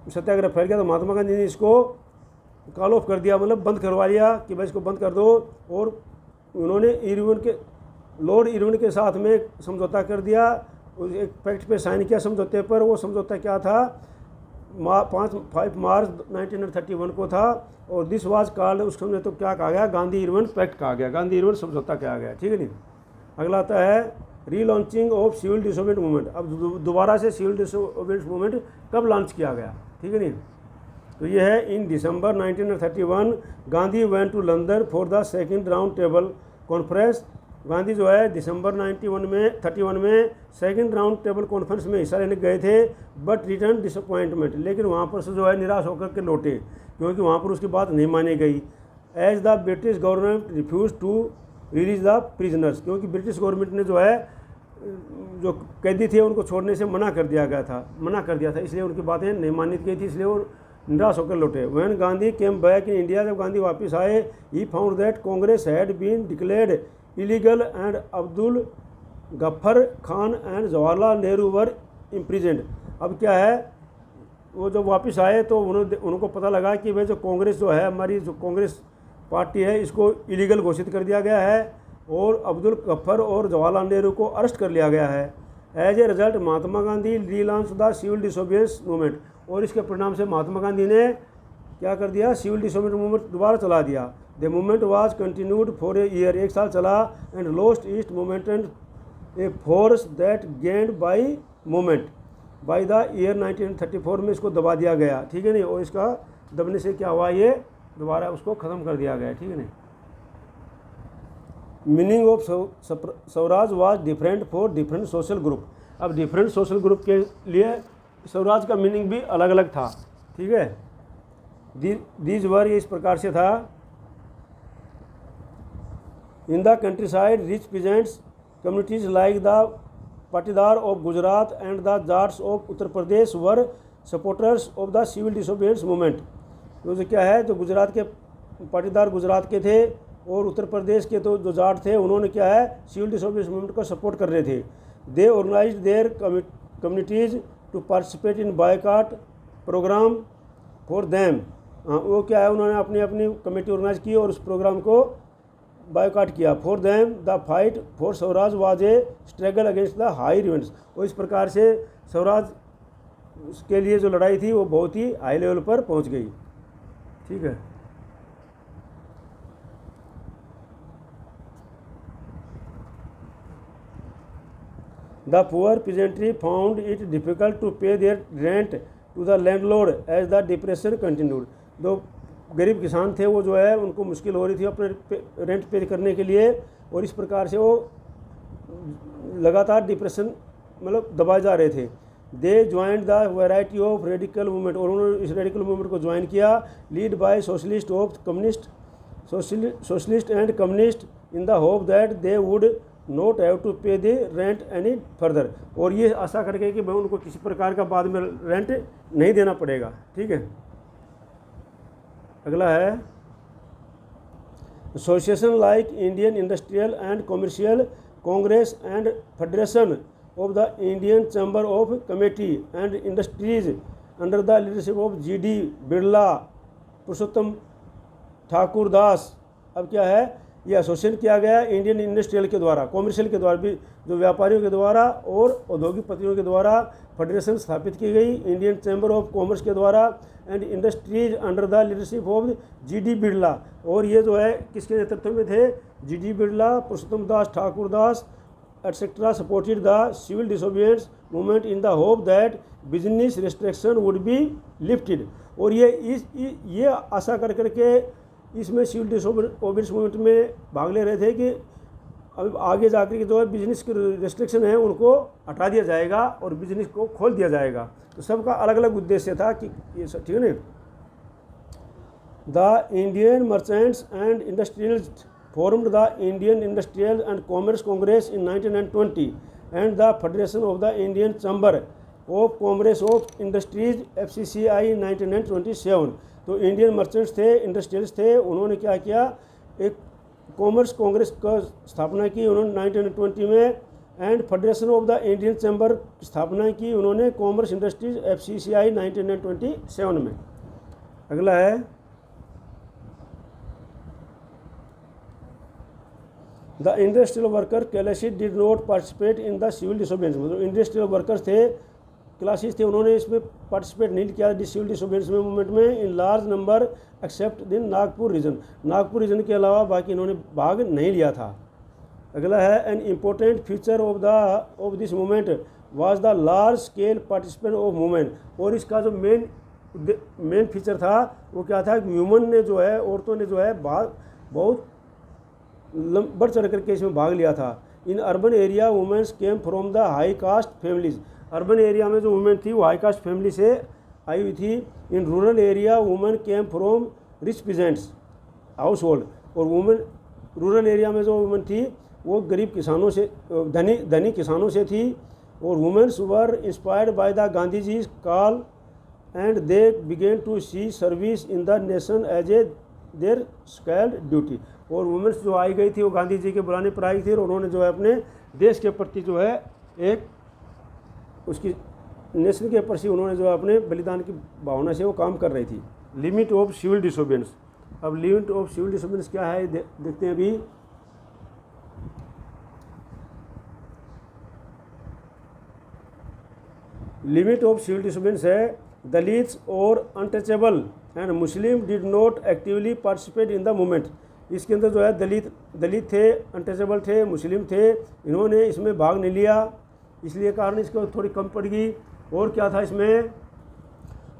सत्याग्रह फैल गया तो महात्मा गांधी ने इसको कॉल ऑफ कर दिया, मतलब बंद करवा लिया कि भाई इसको बंद कर दो। और उन्होंने लॉर्ड इरविन के साथ में समझौता कर दिया, एक पैक्ट पे साइन किया समझौते पर। वो समझौता क्या था, 5 मार्च 1931 को था और दिस वाज कॉल्ड, उस समय तो क्या कहा गया, गांधी इरविन पैक्ट कहा गया, गांधी इरविन समझौता कहा गया, ठीक है नहीं। अगला आता है relaunching of civil disobedience movement. अब दोबारा से सिविल डिसोबीडिएंस मूवमेंट कब लॉन्च किया गया, ठीक है नहीं, तो ये है in December 1931 Gandhi went to London for the second round table conference. Gandhi जो है दिसंबर 31 में सेकंड राउंड टेबल कॉन्फ्रेंस में हिस्सा लेने गए थे, बट रिटर्न डिसअपॉइंटमेंट, लेकिन वहाँ पर से जो है निराश होकर के लौटे, क्योंकि वहाँ पर उसकी बात नहीं मानी गई। As the British government refuse to release the prisoners, क्योंकि ब्रिटिश गवर्नमेंट ने जो है जो कैदी थे उनको छोड़ने से मना कर दिया था, इसलिए उनकी बातें नहीं मानी गई थी, इसलिए वो निराश होकर लौटे। When Gandhi came back in India, जब गांधी वापस आए, he found that Congress had been declared illegal and Abdul Ghaffar Khan and Jawaharlal Nehru were imprisoned. अब क्या है, वो जब वापस आए तो उनको पता लगा कि भाई जो कांग्रेस जो है, हमारी जो कांग्रेस पार्टी है, इसको इलीगल घोषित कर दिया गया है और अब्दुल गफ्फर और जवाहरलाल नेहरू को अरेस्ट कर लिया गया है। As a result Mahatma Gandhi relaunch the civil disobedience movement, और इसके परिणाम से महात्मा गांधी ने क्या कर दिया, सिविल डिसोबीडिएंस मूवमेंट दोबारा चला दिया। The movement was continued for a year, 1 साल चला, and lost east movement and a force that gained by movement by the year 1934 में इसको दबा दिया गया, ठीक है नहीं, और इसका दबने से क्या हुआ, ये दोबारा उसको ख़त्म कर दिया गया, ठीक है नहीं। Meaning of Swaraj was different for different social group. अब डिफरेंट सोशल ग्रुप के लिए स्वराज का मीनिंग भी अलग अलग था, ठीक है। दीज वर, ये इस प्रकार से था, in the countryside rich peasants communities like the Patidar of Gujarat and the Jats of Uttar Pradesh were supporters of the civil disobedience movement. तो क्या है, जो गुजरात के पाटीदार गुजरात के थे और उत्तर प्रदेश के तो जो जाट थे, उन्होंने क्या है, सिविल डिसोबीडिएंस मूवमेंट को सपोर्ट कर रहे थे। They organise their communities to participate in boycott programme for them. वो क्या है, उन्होंने अपनी अपनी कमेटी ऑर्गेनाइज की और उस प्रोग्राम को बायकॉट किया। For them the fight for Swaraj was a struggle against the high events. और इस प्रकार से स्वराज के लिए जो लड़ाई थी वो बहुत ही हाई लेवल पर पहुंच गई, ठीक है। The poor peasantry found it difficult to pay their rent to the landlord as the depression continued. जो गरीब किसान थे वो जो है उनको मुश्किल हो रही थी अपने रेंट पे करने के लिए, और इस प्रकार से वो लगातार डिप्रेशन मतलब दबाए जा रहे थे। They joined the variety of radical movement, और उन्होंने इस रेडिकल मूवमेंट को ज्वाइन किया, lead by socialist of communist socialist and communist in the hope that they would not have to pay the rent any further. और ये आशा करके कि भाई उनको किसी प्रकार का बाद में रेंट नहीं देना पड़ेगा, ठीक है। अगला है association like Indian industrial and commercial Congress and federation of the Indian chamber of committee and industries under the leadership of G D. Birla, Purushottam Thakur Das. अब क्या है, ये एसोसिएशन किया गया इंडियन इंडस्ट्रियल के द्वारा, कॉमर्शियल के द्वारा भी, जो व्यापारियों के द्वारा और औद्योगिक पतियों के द्वारा फेडरेशन स्थापित की गई इंडियन चैम्बर ऑफ कॉमर्स के द्वारा and industries under the leadership of G D. Birla. और ये जो है किसके नेतृत्व में थे, GD. Birla, Purushottam Das Thakur Das etc. supported the civil disobedience movement in the hope that business restriction would be lifted। और ये आशा कर करके इसमें सिविल डिसोबीडियंस मूवमेंट में भाग ले रहे थे कि अब आगे जाकर के जो है बिजनेस की रेस्ट्रिक्शन है उनको हटा दिया जाएगा और बिजनेस को खोल दिया जाएगा। तो सबका अलग अलग उद्देश्य था कि ये सब ठीक है ना। The Indian merchants and industrialist formed the Indian Industrial and Commerce Congress in 1920 and the Federation of the Indian Chamber of Commerce of Industries FCCI in 1927। तो इंडियन मर्चेंट्स थे, इंडस्ट्रियलिस्ट थे, उन्होंने क्या किया, एक कॉमर्स कांग्रेस का स्थापना की उन्होंने 1920 में and federation of the Indian chamber की स्थापना की उन्होंने कॉमर्स इंडस्ट्रीज FCCI 1927 में। अगला है the industrial worker classes did not participate in the civil disobedience. मतलब इंडस्ट्रियल वर्कर्स थे, क्लासेस थे, उन्होंने इसमें पार्टिसिपेट नहीं किया सिविल डिसोबीडियंस में मूवमेंट में in large number except in Nagpur region. Nagpur region के अलावा बाकी इन्होंने भाग नहीं लिया था। अगला है an important feature of this movement was the large scale participant of movement. और इसका जो मेन फीचर था वो क्या था, ह्यूमन ने जो है, औरतों ने जो है बहुत बढ़ चढ़ करके इसमें भाग लिया था। In urban area women's came from the high cast families. Urban area में जो वुमेन थी वो हाई कास्ट फैमिली से आई हुई थी। In rural area women came from rich peasants house hold. और वुमेन रूरल एरिया में जो वुमेन थी वो गरीब किसानों से, धनी किसानों से थी। और women's were inspired by the Gandhi ji call and they began to see service in the nation as a their sacred duty. और वुमेन्स जो आई गई थी वो गांधी जी के बुलाने पर आई थी और उन्होंने जो है अपने देश के प्रति जो है एक उसकी नेशन के प्रति उन्होंने जो है अपने बलिदान की भावना से वो काम कर रही थी। Limit of civil disobedience. अब लिमिट ऑफ सिविल डिसोबीडियंस क्या है देखते हैं अभी। लिमिट ऑफ सिविल डिसोबीडियंस है दलित्स और untouchable and Muslim did not actively participate in the movement. इसके अंदर जो है दलित थे, अनटचेबल थे, मुस्लिम थे, इन्होंने इसमें भाग नहीं लिया, इसलिए कारण इसको थोड़ी कम पड़ गई। और क्या था इसमें,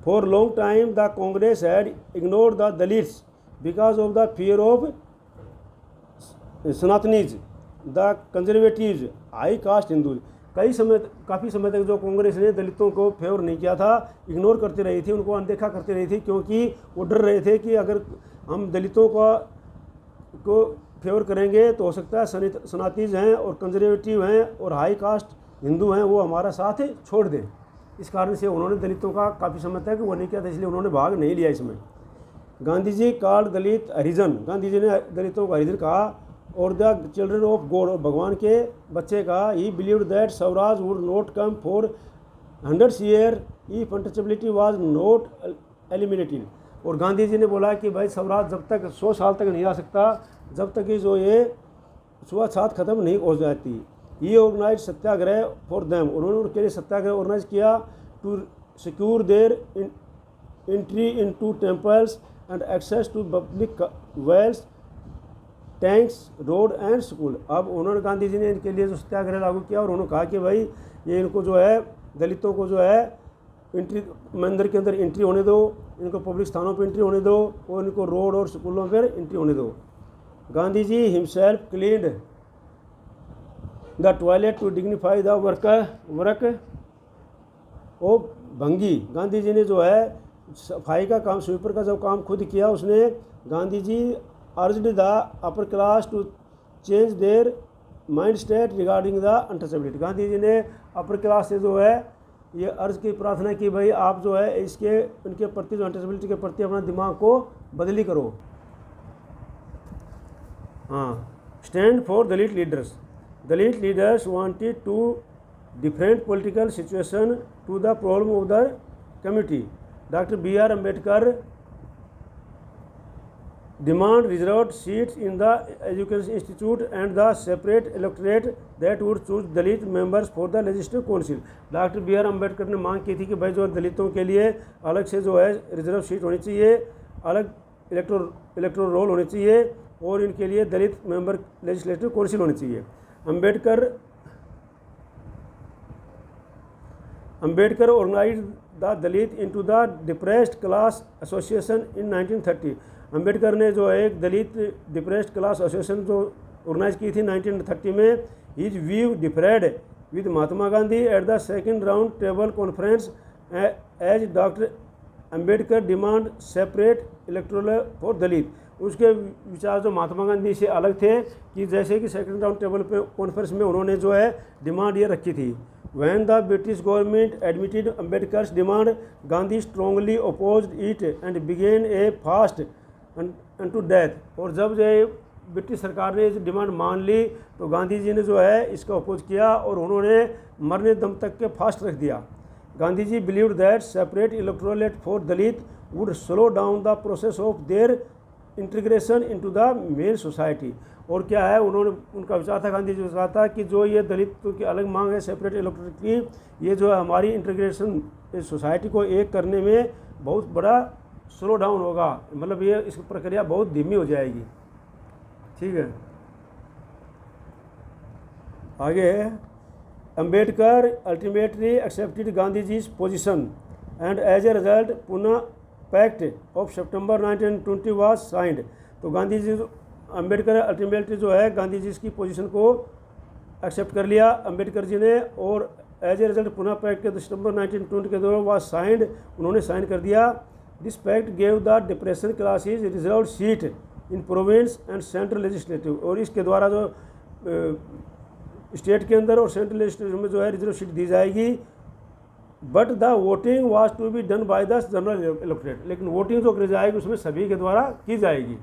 for long time the Congress had ignored the Dalits because of the fear of Sanatanis the conservatives high caste Hindus. काफ़ी समय तक जो कांग्रेस ने दलितों को फेवर नहीं किया था, इग्नोर करती रही थी, उनको अनदेखा करती रही थी, क्योंकि वो डर रहे थे कि अगर हम दलितों को फेवर करेंगे तो हो सकता है सनातीज हैं और कंजर्वेटिव हैं और हाई कास्ट हिंदू हैं वो हमारा साथ छोड़ दें। इस कारण से उन्होंने दलितों का काफ़ी समय तक वो नहीं किया था, इसलिए उन्होंने भाग नहीं लिया इसमें। गांधी जी कॉल्ड दलित हरिजन। गांधी जी ने दलितों को हरिजन कहा। और द चिल्ड्रन ऑफ गॉड, और भगवान के बच्चे कहा। ही believed that Swaraj would not come for 100 year if untouchability was not eliminated. और गांधी जी ने बोला कि भाई स्वराज जब तक 100 साल तक नहीं आ सकता जब तक कि जो ये छुआछूत खत्म नहीं हो जाती। ये ऑर्गेनाइज सत्याग्रह फॉर देम, उन्होंने उनके लिए सत्याग्रह ऑर्गेनाइज किया to secure their entry into temples and access to public wells tanks road and school. अब उन्होंने गांधी जी ने इनके लिए जो सत्याग्रह लागू किया और उन्होंने कहा कि भाई ये इनको जो है दलितों को जो है एंट्री मंदिर के अंदर एंट्री होने दो, इनको पब्लिक स्थानों पर एंट्री होने दो और इनको रोड और स्कूलों पर एंट्री होने दो। Gandhi ji himself cleaned the toilet to dignify the work of Bhangi. Gandhi ji ने जो है सफाई का काम, स्वीपर का जो काम खुद किया उसने। Gandhi ji urged the upper class to change their mind state regarding the untouchability. Gandhi ji ने अपर क्लास से जो है ये अर्ज की प्रार्थना की, भाई आप जो है उनके प्रति जो अनटचेबिलिटी के प्रति अपना दिमाग को बदली करो। हाँ, stand for Dalit leaders. Dalit leaders wanted to different political situation to the problem of the community. Doctor B.R. Ambedkar demand reserved seats in the education institute and the separate electorate that would choose Dalit members for the legislative council। Doctor B.R. Ambedkar ने मांग की थी कि भाई जो दलितों के लिए अलग से जो है रिजर्व सीट होनी चाहिए, अलग इलेक्टोरल रोल होनी चाहिए और इनके लिए दलित मेंबर लेजिस्लेटिव काउंसिल होनी चाहिए। Ambedkar Ambedkar organise the Dalit into the depressed class association in 1930। Ambedkar ने जो है एक दलित डिप्रेस्ड क्लास एसोसिएशन जो ऑर्गेनाइज की थी 1930 में। His view differed with Mahatma Gandhi at the second round table conference as doctor Ambedkar demand separate electoral for Dalit. उसके विचार जो महात्मा गांधी से अलग थे कि जैसे कि सेकेंड राउंड टेबल पे कॉन्फ्रेंस में उन्होंने जो है डिमांड ये रखी थी। When the British government admitted Ambedkar's demand, Gandhi strongly opposed it and began a fast unto death। और जब जो है ब्रिटिश सरकार ने इस डिमांड मान ली तो गांधी जी ने जो है इसका अपोज किया और उन्होंने मरने दम तक के फास्ट रख दिया। Gandhi ji believed that separate electorate for Dalit would slow down the process of their integration into the main society. और क्या है, उन्होंने उनका विचार था, गांधी जी का था कि जो ये दलितों की अलग मांग है सेपरेट इलेक्टोरेट की, ये जो है हमारी इंटीग्रेशन सोसाइटी को एक करने में बहुत बड़ा स्लो डाउन होगा, मतलब ये इस प्रक्रिया बहुत धीमी हो जाएगी। ठीक है, आगे है Ambedkar ultimately accepted Gandhi ji position and as a result Pune pact of September 1920 was signed. तो गांधी जी अम्बेडकर अल्टीमेटली जो है गांधी जी की पोजीशन को एक्सेप्ट कर लिया अम्बेडकर जी ने, और as a result Pune pact के सितंबर 1920 के दौरान वाज साइंड, उन्होंने साइन कर दिया। This pact gave the depression classes reserve seat in province and central legislative. और इसके द्वारा जो स्टेट के अंदर और सेंट्रल लेजिस्लेटिव में जो है रिजर्व सीट दी जाएगी। But the voting was to be done by the general electorate. लेकिन वोटिंग जो की जाएगी उसमें सभी के द्वारा की जाएगी।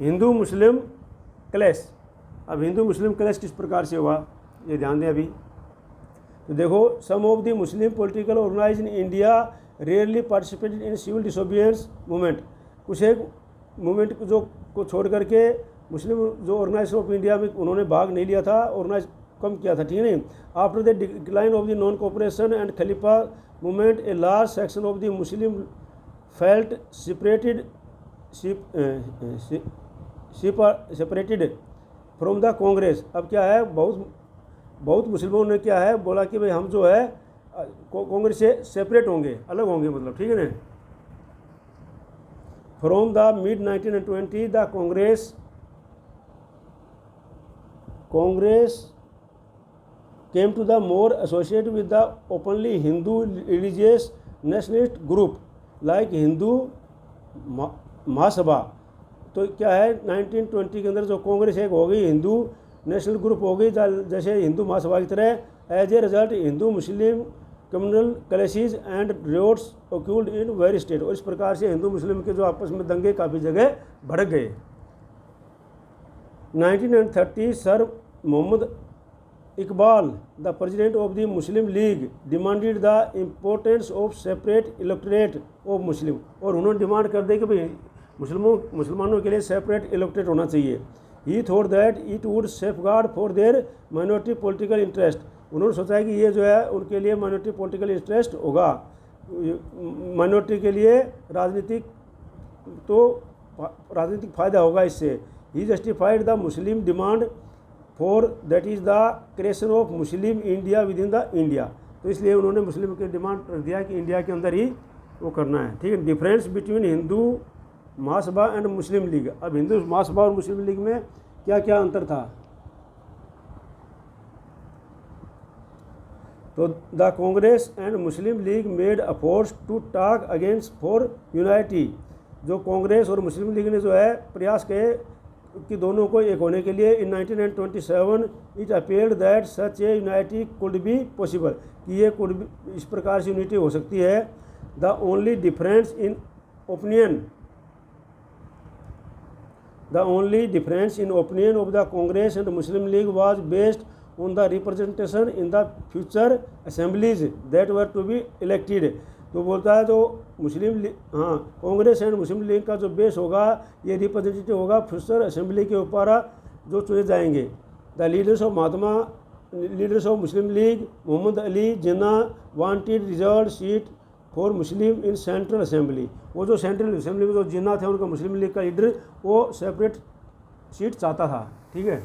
Hindu Muslim clash. अब हिंदू मुस्लिम क्लैश किस प्रकार से हुआ ये ध्यान दें अभी। तो देखो, some of the Muslim political organise in India rarely participated in civil disobedience movement. कुछ एक मूवमेंट जो को छोड़ करके मुस्लिम जो ऑर्गेनाइजेशन ऑफ इंडिया में उन्होंने भाग नहीं लिया था, ऑर्गेनाइज कम किया था, ठीक है नहीं। After the decline of the non cooperation and Khalifa movement a large section of the Muslim felt separated from the Congress. अब क्या है, बहुत मुस्लिमों ने क्या है बोला कि भाई हम जो है कांग्रेस से सेपरेट होंगे, अलग होंगे, मतलब ठीक है ना। From the mid 1920 the Congress came to the more associated with the openly Hindu religious nationalist group like Hindu Mahasabha. तो क्या है 1920 के अंदर जो कांग्रेस एक हो गई हिंदू नेशनल ग्रुप हो गई, जैसे हिंदू महासभा की तरह। As a result Hindu Muslim communal clashes and revolts occurred in very state. और इस प्रकार से हिंदू मुस्लिम के जो आपस में दंगे काफ़ी जगह भड़क गए। 1930 sir Mohammad Iqbal the president of the Muslim League demanded the importance of separate electorate of Muslim. और उन्होंने डिमांड कर दी कि भाई मुसलमानों के लिए सेपरेट इलेक्टोरेट होना चाहिए। He thought that it would safeguard for their minority political interest. उन्होंने सोचा कि ये जो है उनके लिए माइनॉरिटी पॉलिटिकल इंटरेस्ट होगा, माइनॉरिटी के लिए राजनीतिक फ़ायदा होगा इससे। He justified the Muslim demand for that is the creation of Muslim India within the India. तो इसलिए उन्होंने मुस्लिम के डिमांड रख दिया कि इंडिया के अंदर ही वो करना है, ठीक है। Difference between Hindu Mahasabha and Muslim league. अब हिंदू महासभा और मुस्लिम लीग में क्या क्या अंतर था। तो the Congress and Muslim League made efforts to talk against for unity. जो कांग्रेस और मुस्लिम लीग ने जो है प्रयास किए कि दोनों को एक होने के लिए। इन 1927 it appeared that such A unity could be possible, कि ये कुड बी इस प्रकार से यूनिटी हो सकती है। The only difference in opinion of the Congress and Muslim League was based on the representation in the future assemblies that were to be elected. तो बोलता है जो Muslim Congress and Muslim League का जो बेस होगा ये रिप्रेजेंटेटिव होगा फ्यूचर असेंबली के ऊपर जो चुने जाएंगे। The leaders of Muslim League Mohammad Ali Jinnah wanted reserve seat for Muslim in central assembly. वो जो सेंट्रल असेंबली में जो जिन्ना थे उनका मुस्लिम लीग का लीडर वो सेपरेट सीट चाहता था, ठीक है।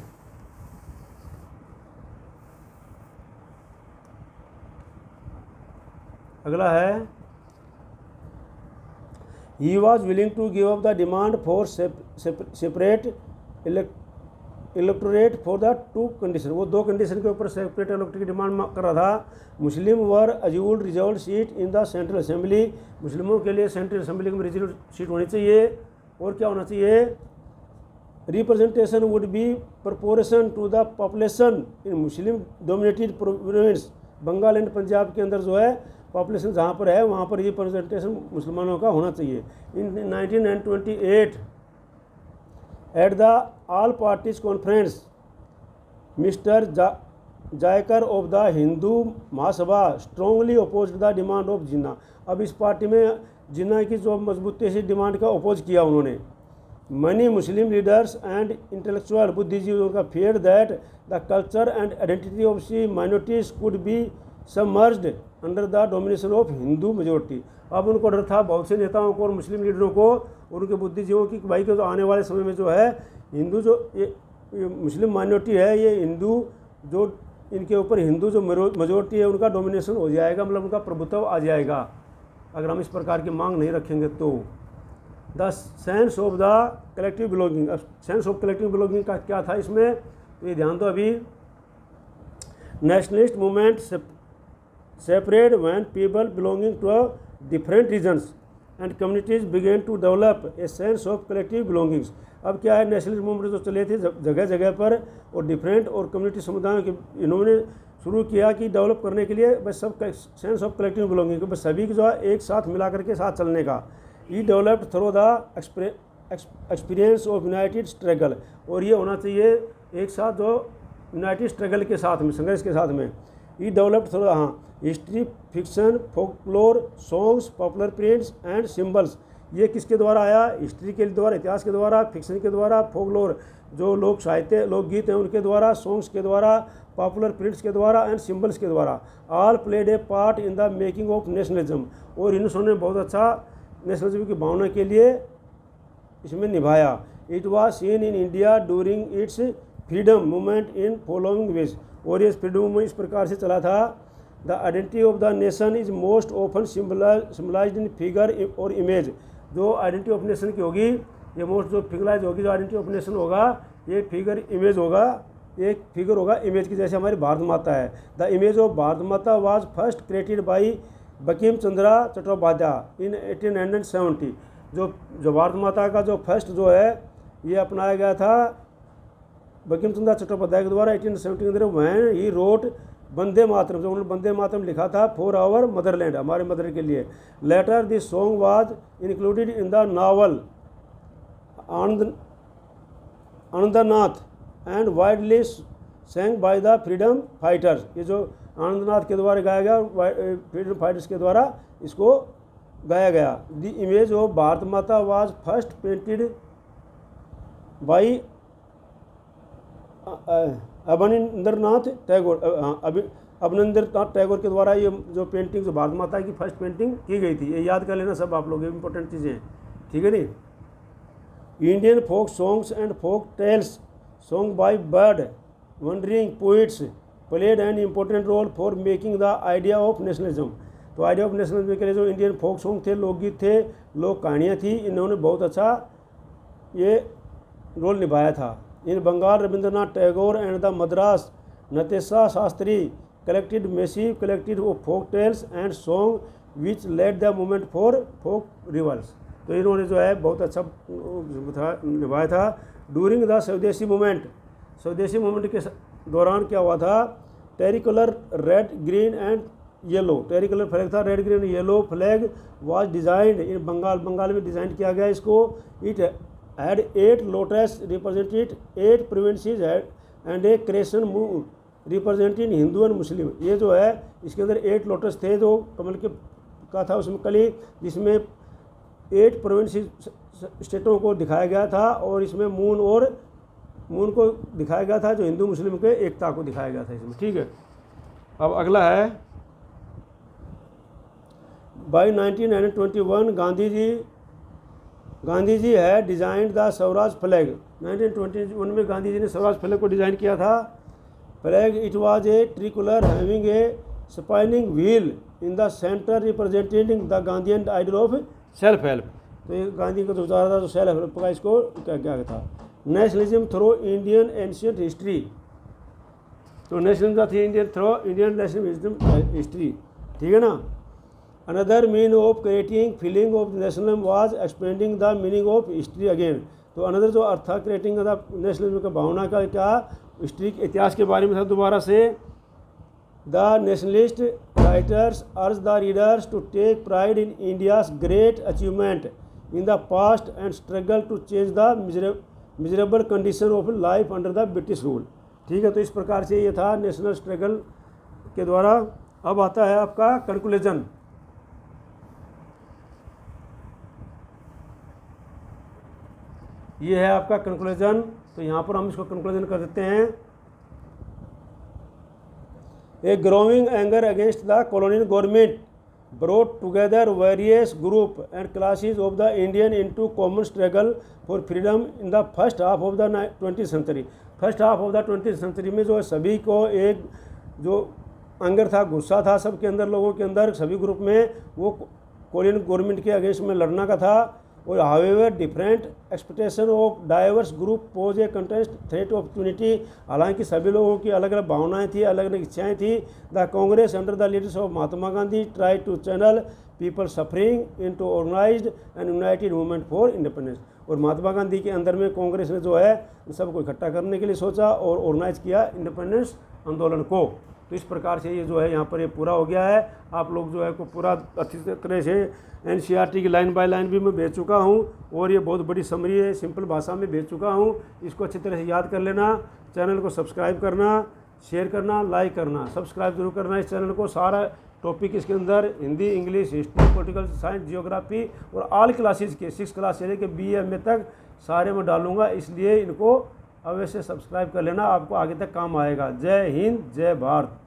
अगला है, he was willing to give up the demand for separate electorate for the two condition, वो दो कंडीशन के ऊपर सेपरेट इलेक्टोरेट की डिमांड कर रहा था। Muslim were assured reserve seat in the central assembly, मुस्लिमों के लिए सेंट्रल असेंबली में रिजर्व सीट होनी चाहिए। और क्या होना चाहिए, representation would be proportion to the population in Muslim dominated province, Bengal and Punjab के अंदर जो है पॉपुलेशन जहाँ पर है वहाँ पर रिप्रेजेंटेशन मुसलमानों का होना चाहिए। In 1928 at the all parties conference mister Jayakar of the Hindu Mahasabha strongly oppose the demand of Jinnah, अब इस पार्टी में जिन्ना की जो मजबूती से डिमांड का अपोज किया उन्होंने। Many Muslim leaders and intellectual बुद्धिजीवियों का fear that the culture and identity of the minorities could be submerged under the domination of Hindu majority, अब उनको डर था बहुत से नेताओं को और मुस्लिम लीडरों को और उनके बुद्धिजीवियों की भाई के जो आने वाले समय में जो है हिंदू जो ये मुस्लिम माइनॉरिटी है, ये हिंदू जो इनके ऊपर हिंदू जो मेजोरिटी है उनका डोमिनेशन हो जाएगा, मतलब उनका प्रभुत्व आ जाएगा अगर हम इस प्रकार की मांग नहीं रखेंगे तो। The sense of the collective belonging, अब सेंस ऑफ कलेक्टिव बिलोंगिंग का क्या था इसमें, तो ये ध्यान दो अभी, nationalist movement separate when people belonging to different regions and communities began to develop a sense of collective belongings. अब क्या है, नेशनलिस्ट मूवमेंट जो चले थे जगह जगह पर और डिफरेंट और कम्युनिटी समुदायों के इन्होंने शुरू किया कि डेवलप करने के लिए बस सब सेंस ऑफ कलेक्टिव बिलोंगिंग, बस सभी की जो है एक साथ मिला करके साथ चलने का। It developed through the experience of united struggle, और ये होना चाहिए एक साथ जो यूनाइटेड स्ट्रगल के साथ में, संघर्ष के साथ में। It developed through history, fiction, folklore, songs, popular prints and symbols, ये किसके द्वारा आया, हिस्ट्री के द्वारा, इतिहास के द्वारा, फिक्शन के द्वारा, फोकलोर जो लोक साहित्य लोकगीत हैं उनके द्वारा, सॉन्ग्स के द्वारा, पॉपुलर प्रिंट्स के द्वारा एंड सिम्बल्स के द्वारा। All played a part in the making of nationalism, और इन्होंने बहुत अच्छा नेशनलिज्म की भावना के लिए इसमें निभाया। It was seen in India during its freedom movement in following ways, और ये फ्रीडम मूवमेंट इस प्रकार से चला था। The identity of the nation is most often symbolised in figure और इमेज, जो आइडेंटिटी ऑफ नेशन की होगी ये मोस्ट जो फिगराइज होगी, जो आइडेंटिटी ऑफ नेशन होगा ये फिगर इमेज होगा, एक फिगर होगा इमेज की, जैसे हमारी भारत माता है। The image of Bharat Mata was first created by Bankim Chandra Chattopadhyay in 1870, जो भारत माता का जो फर्स्ट जो है ये अपनाया गया था बंकिम चंद्रा चट्टोपाध्याय के द्वारा 1870 के अंदर। वह ही रोट वंदे मातरम, जो उन्होंने वंदे मातरम लिखा था फॉर आवर मदरलैंड, हमारे मदर के लिए। Later this song was included in the novel Anandnath and widely sang by the freedom fighters, ये जो आनंदनाथ के द्वारा गाया गया, फ्रीडम फाइटर्स के द्वारा इसको गाया गया। The image of Bharat Mata was first painted by Abanindranath Tagore, Abanindranath Tagore के द्वारा ये जो पेंटिंग, जो भारत माता की फर्स्ट पेंटिंग की गई थी, ये याद कर लेना सब आप लोग, इंपॉर्टेंट चीज़ें, ठीक है नी। Indian folk songs and folk tales song by bard wandering poets played an important role for making the idea of nationalism, तो आइडिया ऑफ नेशनलिज्म के लिए जो इंडियन फोक सॉन्ग थे, लोकगीत थे, लोक कहानियाँ थी, इन्होंने बहुत अच्छा ये रोल निभाया था। In Bengal Rabindranath Tagore and the Madras Natesa Sastri collected massive collected of folk tales and song which led the movement for folk revivals, तो इन्होंने जो है बहुत अच्छा निभाया था। During the swadeshi movement, swadeshi movement के दौरान क्या हुआ था, tricolour red green and yellow, tricolour flag था, red green yellow flag was designed in Bengal, Bengal में डिज़ाइन किया गया इसको। It had 8 lotus represented 8 provinces and A crescent moon representing Hindu and Muslim, ये जो है इसके अंदर 8 लोटस थे जो कमल के का था उसमें कली, जिसमें 8 प्रोविंसेस स्टेटों को दिखाया गया था, और इसमें मून को दिखाया गया था, जो हिंदू मुस्लिम के एकता को दिखाया गया था इसमें, ठीक है। अब अगला है, बाई 1921 गांधी जी है डिज़ाइन द स्वराज फ्लैग, 1921 में गांधी जी ने स्वराज फ्लैग को डिज़ाइन किया था। Flag it was a tricolour having a spinning wheel in the centre representing the Gandhian ideal of self help. तो ये गांधी का जो विचार था, जो सेल्फ हेल्प का, इसको क्या क्या था। Nationalism through Indian ancient history. तो नेशनलिज्म थी Indian through Indian nationalism history, ठीक है ना। Another mean of creating feeling of nationalism was expanding the meaning of history again. तो अनदर जो अर्थ था क्रिएटिंग द नेशनलिज्म का भावना का क्या, हिस्ट्री इतिहास के बारे में था दोबारा से। The nationalist writers urge the readers to take pride in India's great achievement in the past and struggle to change the miserable condition of life under the British rule. ठीक है, तो इस प्रकार से ये था नेशनल स्ट्रगल के द्वारा। अब आता है आपका कंक्लूजन। ये है आपका कंक्लूजन। तो यहाँ पर हम इसको कंक्लूजन कर देते हैं। A growing anger against the colonial government brought together various group and classes of the Indian into common struggle for freedom in the first half of the 20th century। First half of the 20th century में जो है सभी को एक जो एंगर था, गुस्सा था सबके अंदर, लोगों के अंदर, सभी ग्रुप में, वो कॉलोनियल गवर्नमेंट के अगेंस्ट में लड़ना का था। और however different expectation of diverse group pose A contest threat of unity. हालांकि सभी लोगों की अलग अलग भावनाएं थी, अलग अलग इच्छाएं थी। The Congress under the leadership of Mahatma Gandhi try to channel people suffering into organised and united movement for independence. और महात्मा गांधी के अंदर में कांग्रेस ने जो है सबको इकट्ठा करने के लिए सोचा और ऑर्गेनाइज किया इंडिपेंडेंस आंदोलन को। तो इस प्रकार से ये जो है यहाँ पर ये पूरा हो गया है। आप लोग जो है को पूरा अच्छी तरह से एनसीईआरटी की लाइन बाय लाइन भी मैं भेज चुका हूँ और ये बहुत बड़ी समरी है, सिंपल भाषा में भेज चुका हूँ। इसको अच्छी तरह से याद कर लेना। चैनल को सब्सक्राइब करना, शेयर करना, लाइक करना, सब्सक्राइब जरूर करना इस चैनल को। सारा टॉपिक इसके अंदर Hindi, English, history, political science, geography और ऑल क्लासेज के 6 क्लास से लेकर BA तक सारे में डालूंगा, इसलिए इनको अवश्य सब्सक्राइब कर लेना, आपको आगे तक काम आएगा। जय हिंद, जय भारत।